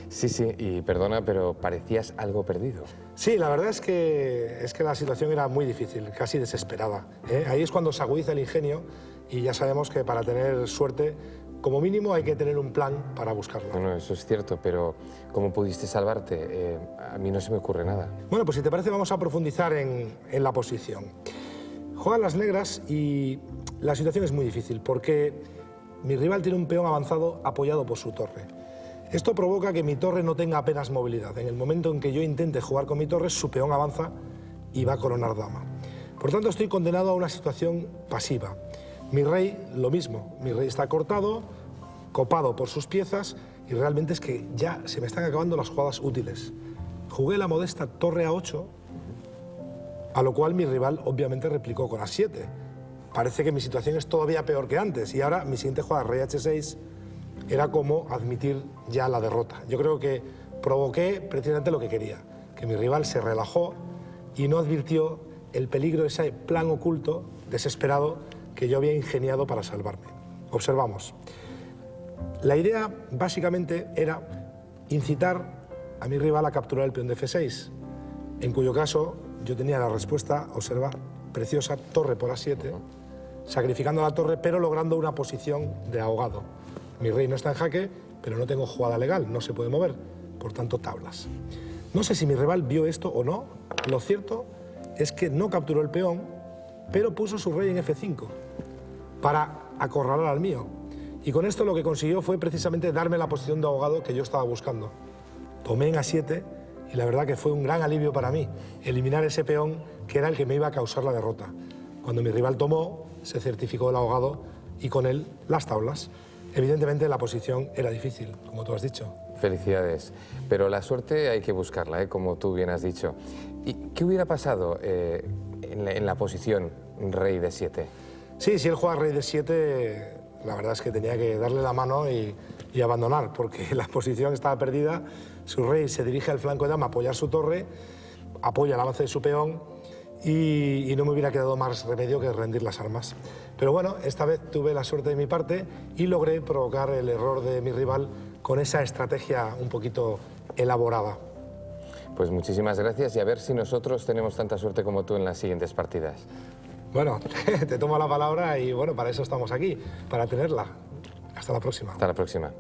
Sí, y perdona, pero parecías algo perdido. Sí, la verdad es que la situación era muy difícil, casi desesperada, ¿eh? Ahí es cuando se agudiza el ingenio y ya sabemos que para tener suerte, como mínimo hay que tener un plan para buscarlo. Bueno, eso es cierto, pero ¿cómo pudiste salvarte? A mí no se me ocurre nada. Bueno, pues si te parece vamos a profundizar en la posición. Juegan las negras y la situación es muy difícil porque mi rival tiene un peón avanzado apoyado por su torre. Esto provoca que mi torre no tenga apenas movilidad. En el momento en que yo intente jugar con mi torre, su peón avanza y va a coronar dama. Por tanto, estoy condenado a una situación pasiva. Mi rey, lo mismo. Mi rey está cortado, copado por sus piezas y realmente es que ya se me están acabando las jugadas útiles. Jugué la modesta torre A8, a lo cual mi rival obviamente replicó con A7. Parece que mi situación es todavía peor que antes y ahora mi siguiente jugada, rey H6, era como admitir ya la derrota. Yo creo que provoqué precisamente lo que quería, que mi rival se relajó y no advirtió el peligro de ese plan oculto, desesperado, que yo había ingeniado para salvarme. Observamos. La idea básicamente era incitar a mi rival a capturar el peón de F6, en cuyo caso yo tenía la respuesta, observa, preciosa, torre por A7, sacrificando la torre pero logrando una posición de ahogado. Mi rey no está en jaque, pero no tengo jugada legal, no se puede mover, por tanto tablas. No sé si mi rival vio esto o no, lo cierto es que no capturó el peón, pero puso su rey en F5 para acorralar al mío. Y con esto lo que consiguió fue precisamente darme la posición de ahogado que yo estaba buscando. Tomé en A7 y la verdad que fue un gran alivio para mí eliminar ese peón que era el que me iba a causar la derrota. Cuando mi rival tomó, se certificó el ahogado y con él las tablas. Evidentemente la posición era difícil, como tú has dicho. Felicidades. Pero la suerte hay que buscarla, ¿eh? Como tú bien has dicho. ¿Y qué hubiera pasado en la posición rey de 7? Sí, si él juega rey de 7, la verdad es que tenía que darle la mano y abandonar, porque la posición estaba perdida. Su rey se dirige al flanco de dama a apoyar su torre, apoya el avance de su peón y no me hubiera quedado más remedio que rendir las armas. Pero bueno, esta vez tuve la suerte de mi parte y logré provocar el error de mi rival con esa estrategia un poquito elaborada. Pues muchísimas gracias y a ver si nosotros tenemos tanta suerte como tú en las siguientes partidas. Bueno, te tomo la palabra y bueno, para eso estamos aquí, para tenerla. Hasta la próxima. Hasta la próxima.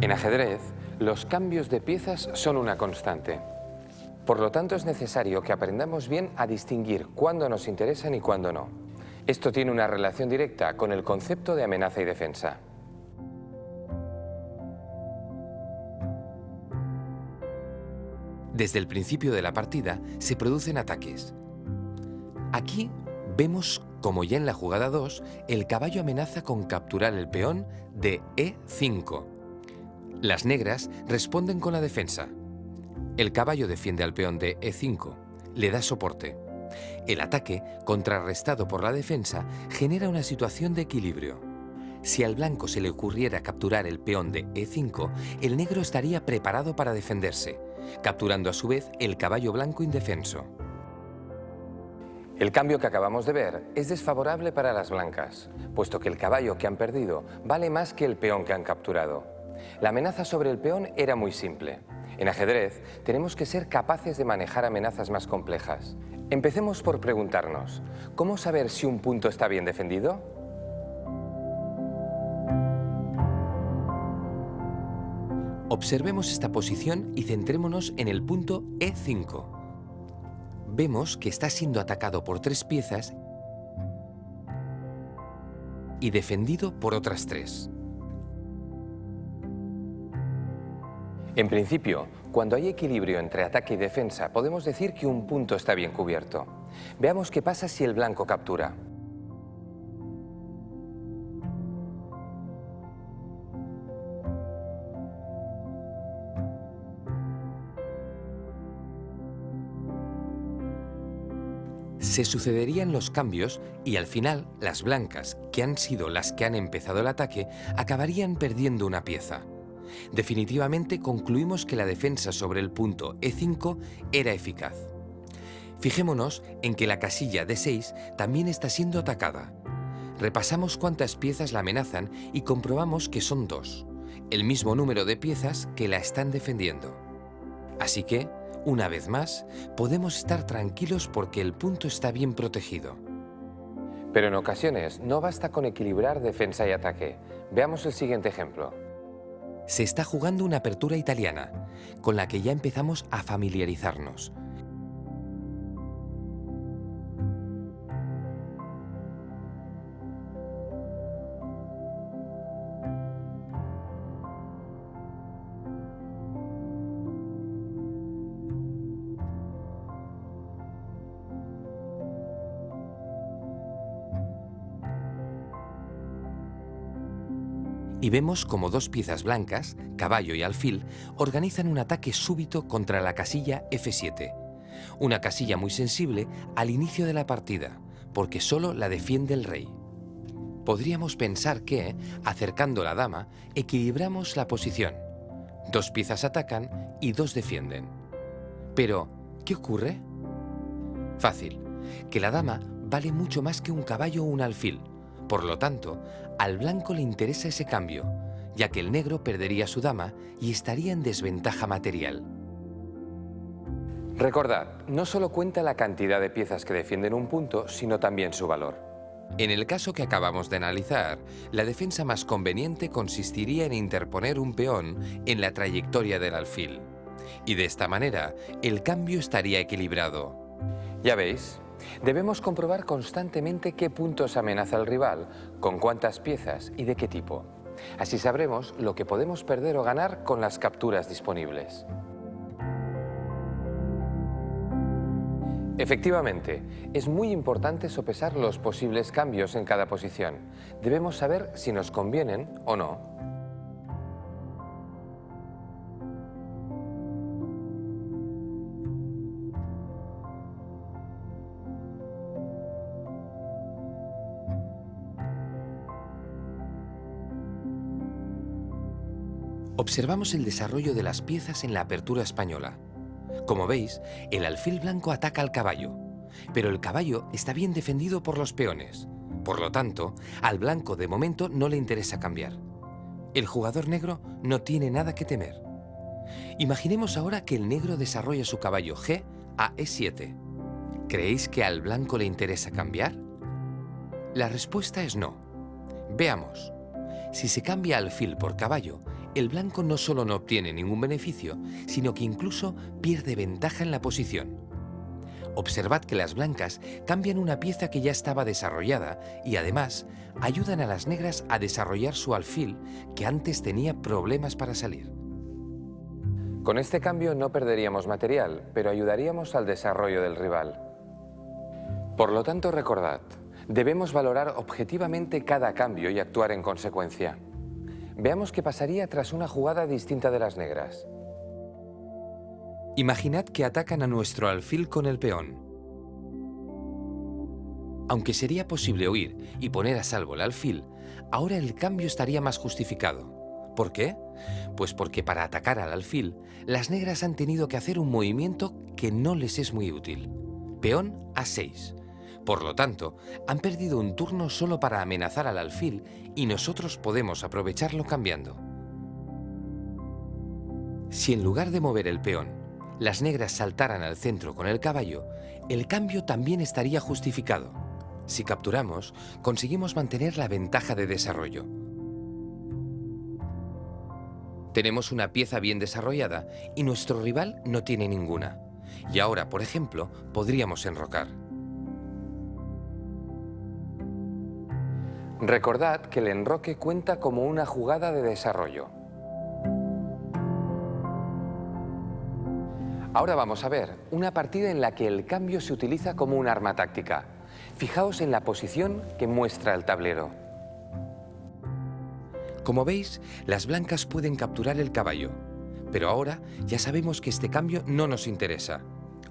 En ajedrez, los cambios de piezas son una constante. Por lo tanto, es necesario que aprendamos bien a distinguir cuándo nos interesan y cuándo no. Esto tiene una relación directa con el concepto de amenaza y defensa. Desde el principio de la partida se producen ataques. Aquí vemos, como ya en la jugada 2, el caballo amenaza con capturar el peón de E5. Las negras responden con la defensa. El caballo defiende al peón de E5, le da soporte. El ataque, contrarrestado por la defensa, genera una situación de equilibrio. Si al blanco se le ocurriera capturar el peón de E5, el negro estaría preparado para defenderse, capturando a su vez el caballo blanco indefenso. El cambio que acabamos de ver es desfavorable para las blancas, puesto que el caballo que han perdido vale más que el peón que han capturado. La amenaza sobre el peón era muy simple. En ajedrez tenemos que ser capaces de manejar amenazas más complejas. Empecemos por preguntarnos, ¿cómo saber si un punto está bien defendido? Observemos esta posición y centrémonos en el punto E5. Vemos que está siendo atacado por 3 piezas y defendido por otras 3. En principio, cuando hay equilibrio entre ataque y defensa, podemos decir que un punto está bien cubierto. Veamos qué pasa si el blanco captura. Se sucederían los cambios y al final las blancas, que han sido las que han empezado el ataque, acabarían perdiendo una pieza. Definitivamente concluimos que la defensa sobre el punto E5 era eficaz. Fijémonos en que la casilla D6 también está siendo atacada. Repasamos cuántas piezas la amenazan y comprobamos que son 2, el mismo número de piezas que la están defendiendo. Así que, una vez más, podemos estar tranquilos porque el punto está bien protegido. Pero en ocasiones no basta con equilibrar defensa y ataque. Veamos el siguiente ejemplo. Se está jugando una apertura italiana, con la que ya empezamos a familiarizarnos. Y vemos como 2 piezas blancas, caballo y alfil, organizan un ataque súbito contra la casilla F7. Una casilla muy sensible al inicio de la partida, porque solo la defiende el rey. Podríamos pensar que, acercando la dama, equilibramos la posición. 2 piezas atacan y 2 defienden. Pero, ¿qué ocurre? Fácil, que la dama vale mucho más que un caballo o un alfil. Por lo tanto, al blanco le interesa ese cambio, ya que el negro perdería su dama y estaría en desventaja material. Recordad, no solo cuenta la cantidad de piezas que defienden un punto, sino también su valor. En el caso que acabamos de analizar, la defensa más conveniente consistiría en interponer un peón en la trayectoria del alfil. Y de esta manera, el cambio estaría equilibrado. Ya veis, debemos comprobar constantemente qué puntos amenaza el rival, con cuántas piezas y de qué tipo. Así sabremos lo que podemos perder o ganar con las capturas disponibles. Efectivamente, es muy importante sopesar los posibles cambios en cada posición. Debemos saber si nos convienen o no. Observamos el desarrollo de las piezas en la apertura española. Como veis, el alfil blanco ataca al caballo, pero el caballo está bien defendido por los peones. Por lo tanto, al blanco de momento no le interesa cambiar. El jugador negro no tiene nada que temer. Imaginemos ahora que el negro desarrolla su caballo G a E7. ¿Creéis que al blanco le interesa cambiar? La respuesta es no. Veamos. Si se cambia alfil por caballo, el blanco no solo no obtiene ningún beneficio, sino que incluso pierde ventaja en la posición. Observad que las blancas cambian una pieza que ya estaba desarrollada y además ayudan a las negras a desarrollar su alfil que antes tenía problemas para salir. Con este cambio no perderíamos material, pero ayudaríamos al desarrollo del rival. Por lo tanto, recordad, debemos valorar objetivamente cada cambio y actuar en consecuencia. Veamos qué pasaría tras una jugada distinta de las negras. Imaginad que atacan a nuestro alfil con el peón. Aunque sería posible huir y poner a salvo el alfil, ahora el cambio estaría más justificado. ¿Por qué? Pues porque para atacar al alfil, las negras han tenido que hacer un movimiento que no les es muy útil. Peón A6. Por lo tanto, han perdido un turno solo para amenazar al alfil y nosotros podemos aprovecharlo cambiando. Si en lugar de mover el peón, las negras saltaran al centro con el caballo, el cambio también estaría justificado. Si capturamos, conseguimos mantener la ventaja de desarrollo. Tenemos una pieza bien desarrollada y nuestro rival no tiene ninguna. Y ahora, por ejemplo, podríamos enrocar. Recordad que el enroque cuenta como una jugada de desarrollo. Ahora vamos a ver una partida en la que el cambio se utiliza como un arma táctica. Fijaos en la posición que muestra el tablero. Como veis, las blancas pueden capturar el caballo, pero ahora ya sabemos que este cambio no nos interesa.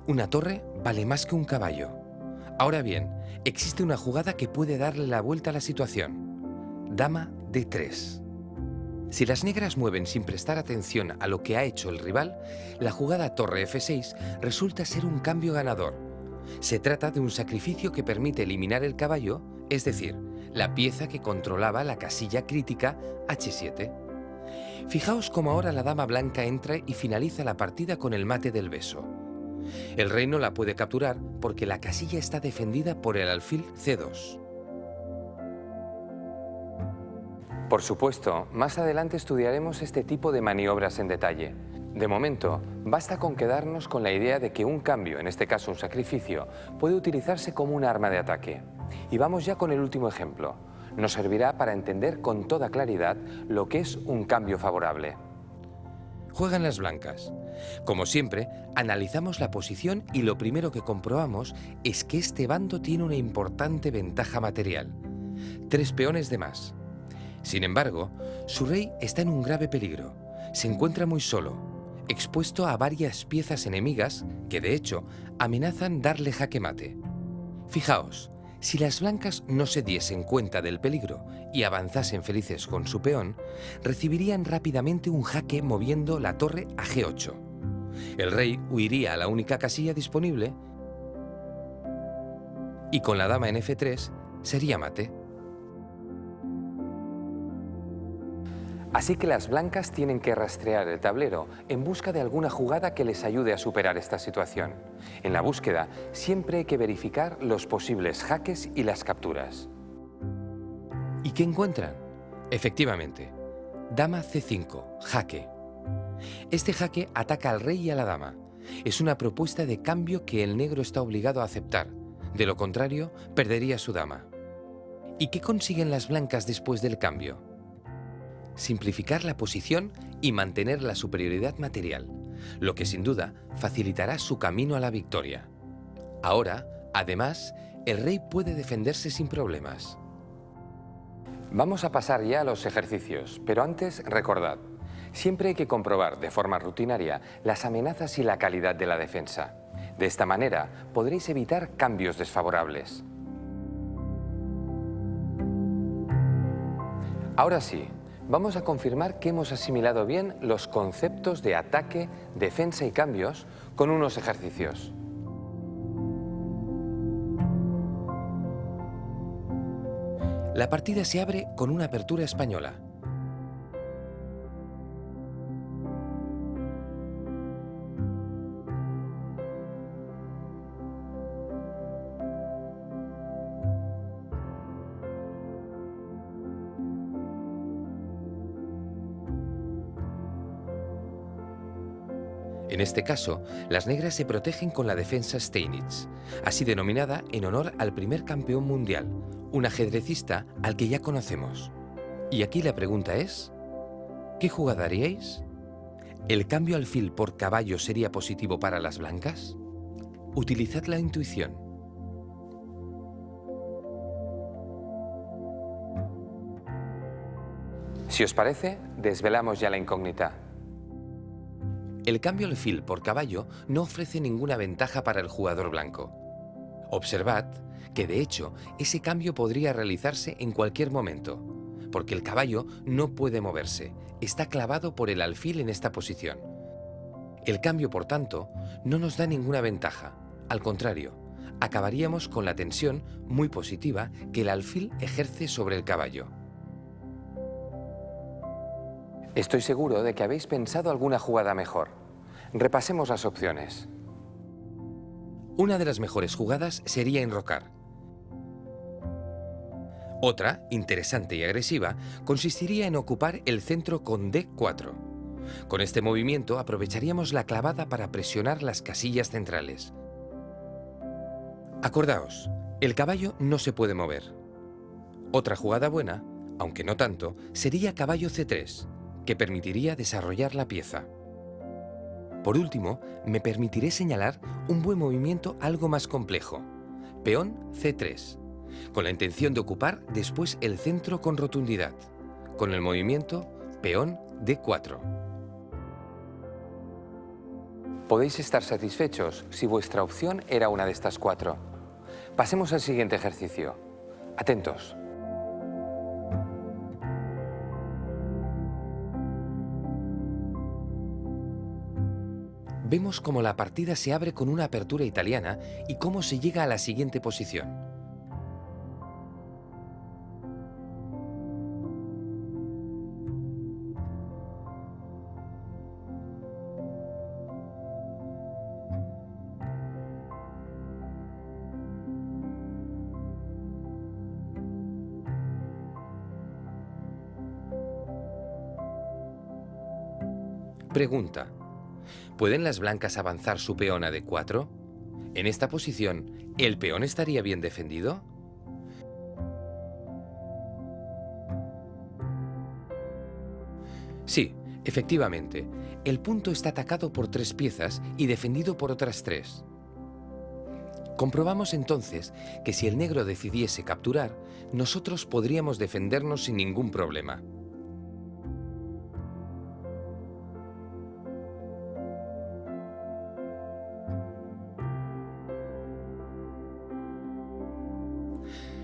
Una torre vale más que un caballo. Ahora bien, existe una jugada que puede darle la vuelta a la situación. Dama D3. Si las negras mueven sin prestar atención a lo que ha hecho el rival, la jugada torre F6 resulta ser un cambio ganador. Se trata de un sacrificio que permite eliminar el caballo, es decir, la pieza que controlaba la casilla crítica H7. Fijaos cómo ahora la dama blanca entra y finaliza la partida con el mate del beso. El rey no la puede capturar porque la casilla está defendida por el alfil C2. Por supuesto, más adelante estudiaremos este tipo de maniobras en detalle. De momento, basta con quedarnos con la idea de que un cambio, en este caso un sacrificio, puede utilizarse como un arma de ataque. Y vamos ya con el último ejemplo. Nos servirá para entender con toda claridad lo que es un cambio favorable. Juegan las blancas. Como siempre, analizamos la posición y lo primero que comprobamos es que este bando tiene una importante ventaja material. 3 peones de más. Sin embargo, su rey está en un grave peligro. Se encuentra muy solo, expuesto a varias piezas enemigas que, de hecho, amenazan darle jaque mate. Fijaos, si las blancas no se diesen cuenta del peligro y avanzasen felices con su peón, recibirían rápidamente un jaque moviendo la torre a G8. El rey huiría a la única casilla disponible y con la dama en F3 sería mate. Así que las blancas tienen que rastrear el tablero en busca de alguna jugada que les ayude a superar esta situación. En la búsqueda siempre hay que verificar los posibles jaques y las capturas. ¿Y qué encuentran? Efectivamente, dama C5, jaque. Este jaque ataca al rey y a la dama. Es una propuesta de cambio que el negro está obligado a aceptar. De lo contrario, perdería su dama. ¿Y qué consiguen las blancas después del cambio? Simplificar la posición y mantener la superioridad material, lo que sin duda facilitará su camino a la victoria. Ahora, además, el rey puede defenderse sin problemas. Vamos a pasar ya a los ejercicios, pero antes recordad, siempre hay que comprobar de forma rutinaria las amenazas y la calidad de la defensa. De esta manera podréis evitar cambios desfavorables. Ahora sí, vamos a confirmar que hemos asimilado bien los conceptos de ataque, defensa y cambios con unos ejercicios. La partida se abre con una apertura española. En este caso, las negras se protegen con la defensa Steinitz, así denominada en honor al primer campeón mundial, un ajedrecista al que ya conocemos. Y aquí la pregunta es, ¿qué jugada haríais? ¿El cambio alfil por caballo sería positivo para las blancas? Utilizad la intuición. Si os parece, desvelamos ya la incógnita. El cambio alfil por caballo no ofrece ninguna ventaja para el jugador blanco. Observad que, de hecho, ese cambio podría realizarse en cualquier momento, porque el caballo no puede moverse, está clavado por el alfil en esta posición. El cambio, por tanto, no nos da ninguna ventaja, al contrario, acabaríamos con la tensión muy positiva que el alfil ejerce sobre el caballo. Estoy seguro de que habéis pensado alguna jugada mejor. Repasemos las opciones. Una de las mejores jugadas sería enrocar. Otra, interesante y agresiva, consistiría en ocupar el centro con D4. Con este movimiento aprovecharíamos la clavada para presionar las casillas centrales. Acordaos, el caballo no se puede mover. Otra jugada buena, aunque no tanto, sería caballo C3, que permitiría desarrollar la pieza. Por último, me permitiré señalar un buen movimiento algo más complejo, peón C3, con la intención de ocupar después el centro con rotundidad, con el movimiento peón D4. Podéis estar satisfechos si vuestra opción era una de estas cuatro. Pasemos al siguiente ejercicio. Atentos. Vemos cómo la partida se abre con una apertura italiana y cómo se llega a la siguiente posición. Pregunta: ¿pueden las blancas avanzar su peón a D4? En esta posición, ¿el peón estaría bien defendido? Sí, efectivamente, el punto está atacado por 3 piezas y defendido por otras 3. Comprobamos entonces que si el negro decidiese capturar, nosotros podríamos defendernos sin ningún problema.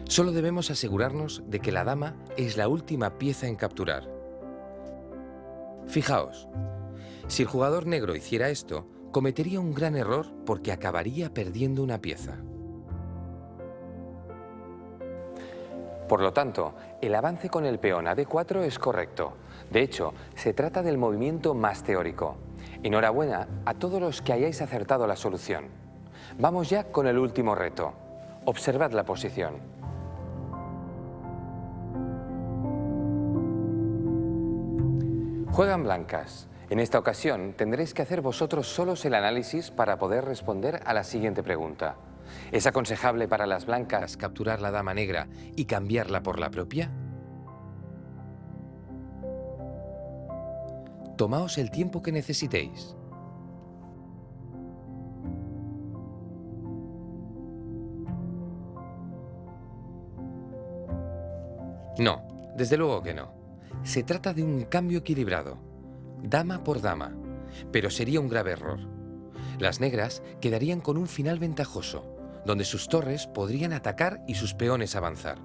Solo debemos asegurarnos de que la dama es la última pieza en capturar. Fijaos, si el jugador negro hiciera esto, cometería un gran error porque acabaría perdiendo una pieza. Por lo tanto, el avance con el peón a D4 es correcto. De hecho, se trata del movimiento más teórico. Enhorabuena a todos los que hayáis acertado la solución. Vamos ya con el último reto. Observad la posición. Juegan blancas. En esta ocasión tendréis que hacer vosotros solos el análisis para poder responder a la siguiente pregunta. ¿Es aconsejable para las blancas capturar la dama negra y cambiarla por la propia? Tomaos el tiempo que necesitéis. No, desde luego que no. Se trata de un cambio equilibrado, dama por dama, pero sería un grave error. Las negras quedarían con un final ventajoso, donde sus torres podrían atacar y sus peones avanzar.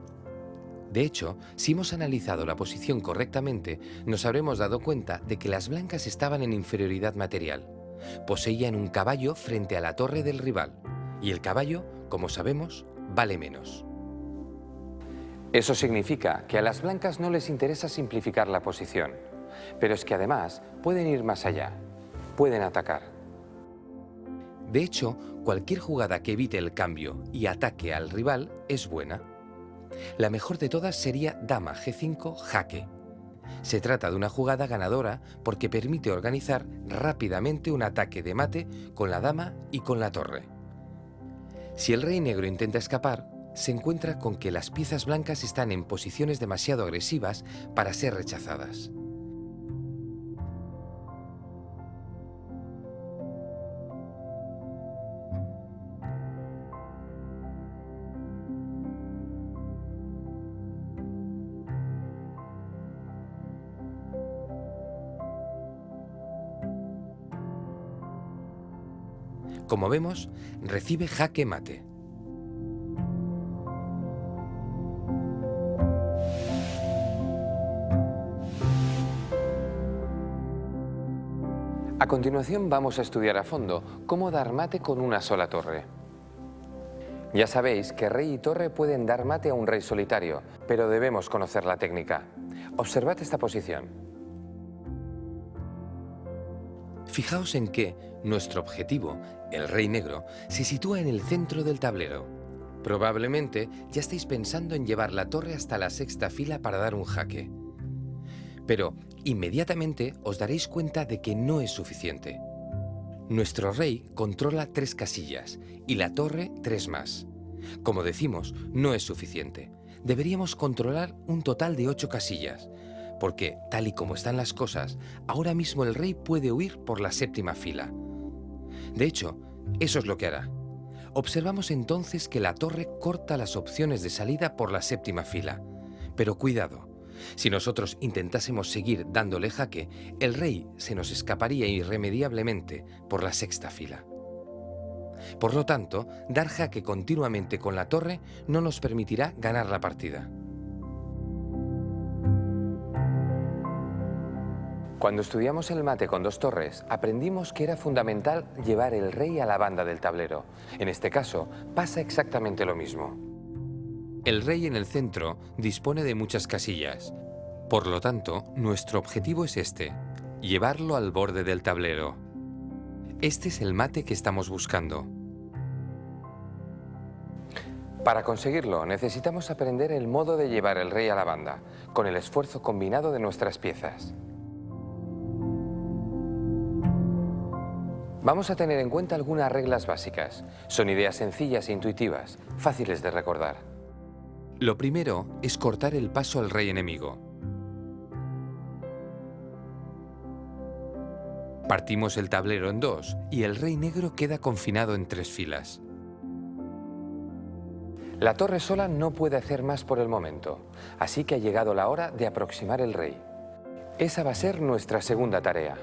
De hecho, si hemos analizado la posición correctamente, nos habremos dado cuenta de que las blancas estaban en inferioridad material. Poseían un caballo frente a la torre del rival, y el caballo, como sabemos, vale menos. Eso significa que a las blancas no les interesa simplificar la posición, pero es que además pueden ir más allá, pueden atacar. De hecho, cualquier jugada que evite el cambio y ataque al rival es buena. La mejor de todas sería dama G5 jaque. Se trata de una jugada ganadora porque permite organizar rápidamente un ataque de mate con la dama y con la torre. Si el rey negro intenta escapar, se encuentra con que las piezas blancas están en posiciones demasiado agresivas para ser rechazadas. Como vemos, recibe jaque mate. A continuación vamos a estudiar a fondo cómo dar mate con una sola torre. Ya sabéis que rey y torre pueden dar mate a un rey solitario, pero debemos conocer la técnica. Observad esta posición. Fijaos en que nuestro objetivo, el rey negro, se sitúa en el centro del tablero. Probablemente ya estáis pensando en llevar la torre hasta la sexta fila para dar un jaque. Pero inmediatamente os daréis cuenta de que no es suficiente. Nuestro rey controla 3 casillas y la torre 3 más. Como decimos, no es suficiente. Deberíamos controlar un total de 8 casillas, porque, tal y como están las cosas, ahora mismo el rey puede huir por la séptima fila. De hecho, eso es lo que hará. Observamos entonces que la torre corta las opciones de salida por la séptima fila. Pero cuidado, si nosotros intentásemos seguir dándole jaque, el rey se nos escaparía irremediablemente por la sexta fila. Por lo tanto, dar jaque continuamente con la torre no nos permitirá ganar la partida. Cuando estudiamos el mate con 2 torres, aprendimos que era fundamental llevar el rey a la banda del tablero. En este caso, pasa exactamente lo mismo. El rey en el centro dispone de muchas casillas. Por lo tanto, nuestro objetivo es este, llevarlo al borde del tablero. Este es el mate que estamos buscando. Para conseguirlo, necesitamos aprender el modo de llevar el rey a la banda, con el esfuerzo combinado de nuestras piezas. Vamos a tener en cuenta algunas reglas básicas. Son ideas sencillas e intuitivas, fáciles de recordar. Lo primero es cortar el paso al rey enemigo. Partimos el tablero en 2 y el rey negro queda confinado en 3 filas. La torre sola no puede hacer más por el momento, así que ha llegado la hora de aproximar el rey. Esa va a ser nuestra segunda tarea.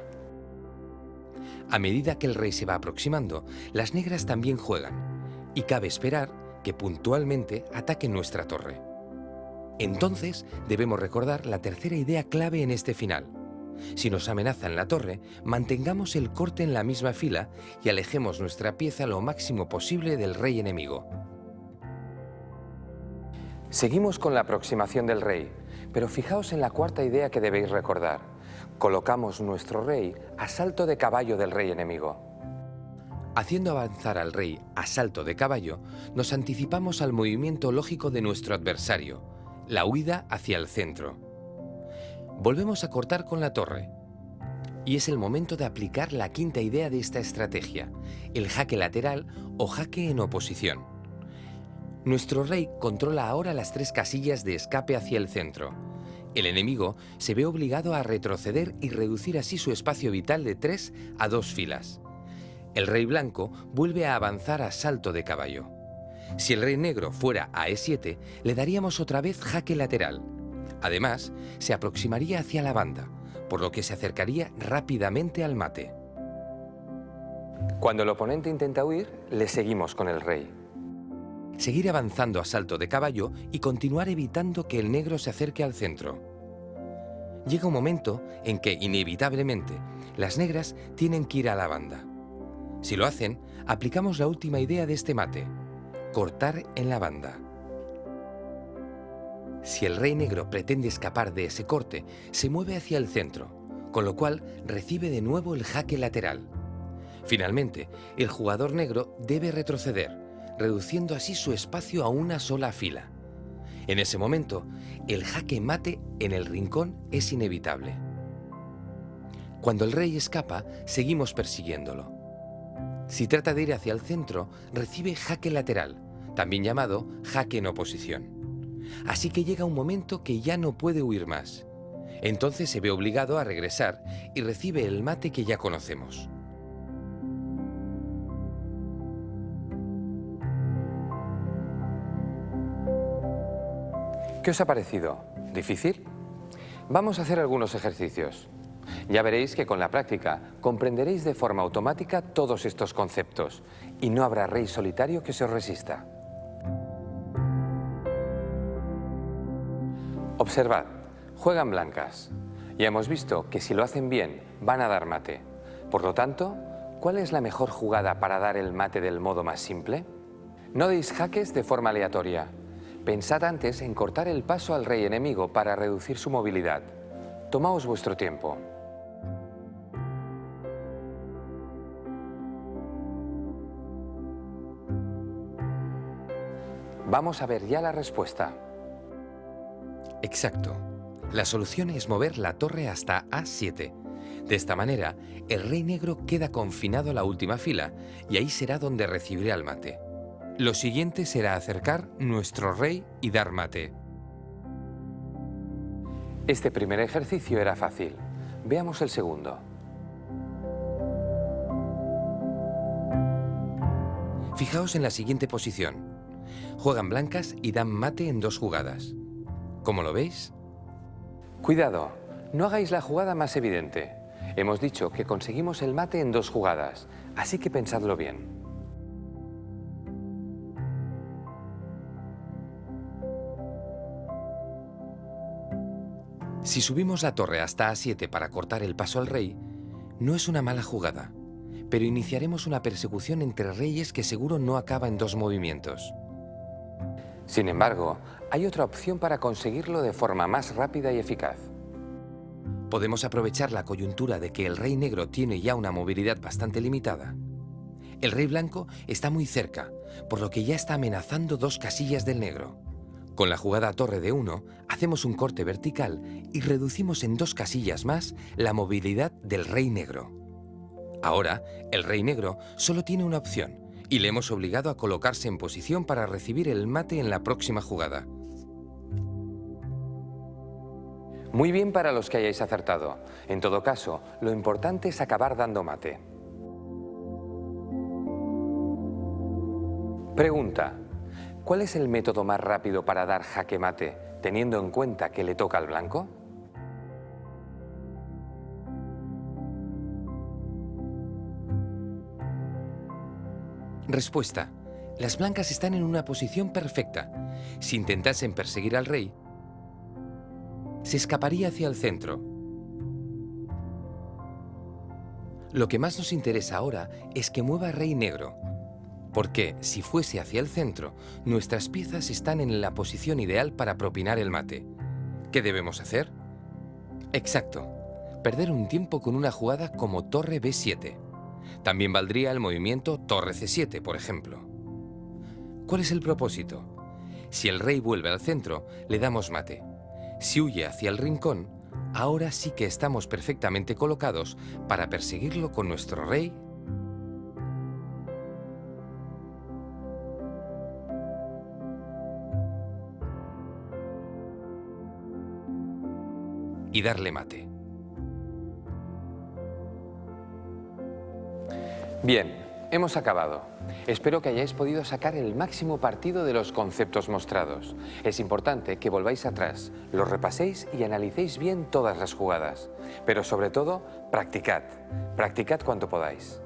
A medida que el rey se va aproximando, las negras también juegan, y cabe esperar que puntualmente ataquen nuestra torre. Entonces, debemos recordar la tercera idea clave en este final. Si nos amenazan la torre, mantengamos el corte en la misma fila y alejemos nuestra pieza lo máximo posible del rey enemigo. Seguimos con la aproximación del rey, pero fijaos en la cuarta idea que debéis recordar. Colocamos nuestro rey a salto de caballo del rey enemigo. Haciendo avanzar al rey a salto de caballo, nos anticipamos al movimiento lógico de nuestro adversario, la huida hacia el centro. Volvemos a cortar con la torre. Y es el momento de aplicar la quinta idea de esta estrategia, el jaque lateral o jaque en oposición. Nuestro rey controla ahora las 3 casillas de escape hacia el centro. El enemigo se ve obligado a retroceder y reducir así su espacio vital de 3 a 2 filas. El rey blanco vuelve a avanzar a salto de caballo. Si el rey negro fuera a E7, le daríamos otra vez jaque lateral. Además, se aproximaría hacia la banda, por lo que se acercaría rápidamente al mate. Cuando el oponente intenta huir, le seguimos con el rey. Seguir avanzando a salto de caballo y continuar evitando que el negro se acerque al centro. Llega un momento en que, inevitablemente, las negras tienen que ir a la banda. Si lo hacen, aplicamos la última idea de este mate: cortar en la banda. Si el rey negro pretende escapar de ese corte, se mueve hacia el centro, con lo cual recibe de nuevo el jaque lateral. Finalmente, el jugador negro debe retroceder, reduciendo así su espacio a una sola fila. En ese momento, el jaque mate en el rincón es inevitable. Cuando el rey escapa, seguimos persiguiéndolo. Si trata de ir hacia el centro, recibe jaque lateral, también llamado jaque en oposición. Así que llega un momento que ya no puede huir más. Entonces se ve obligado a regresar y recibe el mate que ya conocemos. ¿Qué os ha parecido? ¿Difícil? Vamos a hacer algunos ejercicios. Ya veréis que con la práctica comprenderéis de forma automática todos estos conceptos y no habrá rey solitario que se os resista. Observad, juegan blancas. Ya hemos visto que si lo hacen bien van a dar mate. Por lo tanto, ¿cuál es la mejor jugada para dar el mate del modo más simple? No deis jaques de forma aleatoria. Pensad antes en cortar el paso al rey enemigo para reducir su movilidad. Tomaos vuestro tiempo. Vamos a ver ya la respuesta. Exacto. La solución es mover la torre hasta A7. De esta manera, el rey negro queda confinado a la última fila y ahí será donde recibirá el mate. Lo siguiente será acercar nuestro rey y dar mate. Este primer ejercicio era fácil. Veamos el segundo. Fijaos en la siguiente posición. Juegan blancas y dan mate en 2 jugadas. ¿Cómo lo veis? Cuidado, no hagáis la jugada más evidente. Hemos dicho que conseguimos el mate en 2 jugadas, así que pensadlo bien. Si subimos la torre hasta A7 para cortar el paso al rey, no es una mala jugada, pero iniciaremos una persecución entre reyes que seguro no acaba en 2 movimientos. Sin embargo, hay otra opción para conseguirlo de forma más rápida y eficaz. Podemos aprovechar la coyuntura de que el rey negro tiene ya una movilidad bastante limitada. El rey blanco está muy cerca, por lo que ya está amenazando 2 casillas del negro. Con la jugada torre de 1, hacemos un corte vertical y reducimos en 2 casillas más la movilidad del rey negro. Ahora, el rey negro solo tiene una opción y le hemos obligado a colocarse en posición para recibir el mate en la próxima jugada. Muy bien para los que hayáis acertado. En todo caso, lo importante es acabar dando mate. Pregunta: ¿cuál es el método más rápido para dar jaque mate, teniendo en cuenta que le toca al blanco? Respuesta: las blancas están en una posición perfecta. Si intentasen perseguir al rey, se escaparía hacia el centro. Lo que más nos interesa ahora es que mueva rey negro, porque si fuese hacia el centro, nuestras piezas están en la posición ideal para propinar el mate. ¿Qué debemos hacer? Exacto, perder un tiempo con una jugada como torre B7. También valdría el movimiento torre C7, por ejemplo. ¿Cuál es el propósito? Si el rey vuelve al centro, le damos mate. Si huye hacia el rincón, ahora sí que estamos perfectamente colocados para perseguirlo con nuestro rey y darle mate. Bien, hemos acabado. Espero que hayáis podido sacar el máximo partido de los conceptos mostrados. Es importante que volváis atrás, los repaséis y analicéis bien todas las jugadas. Pero sobre todo, practicad. Practicad cuanto podáis.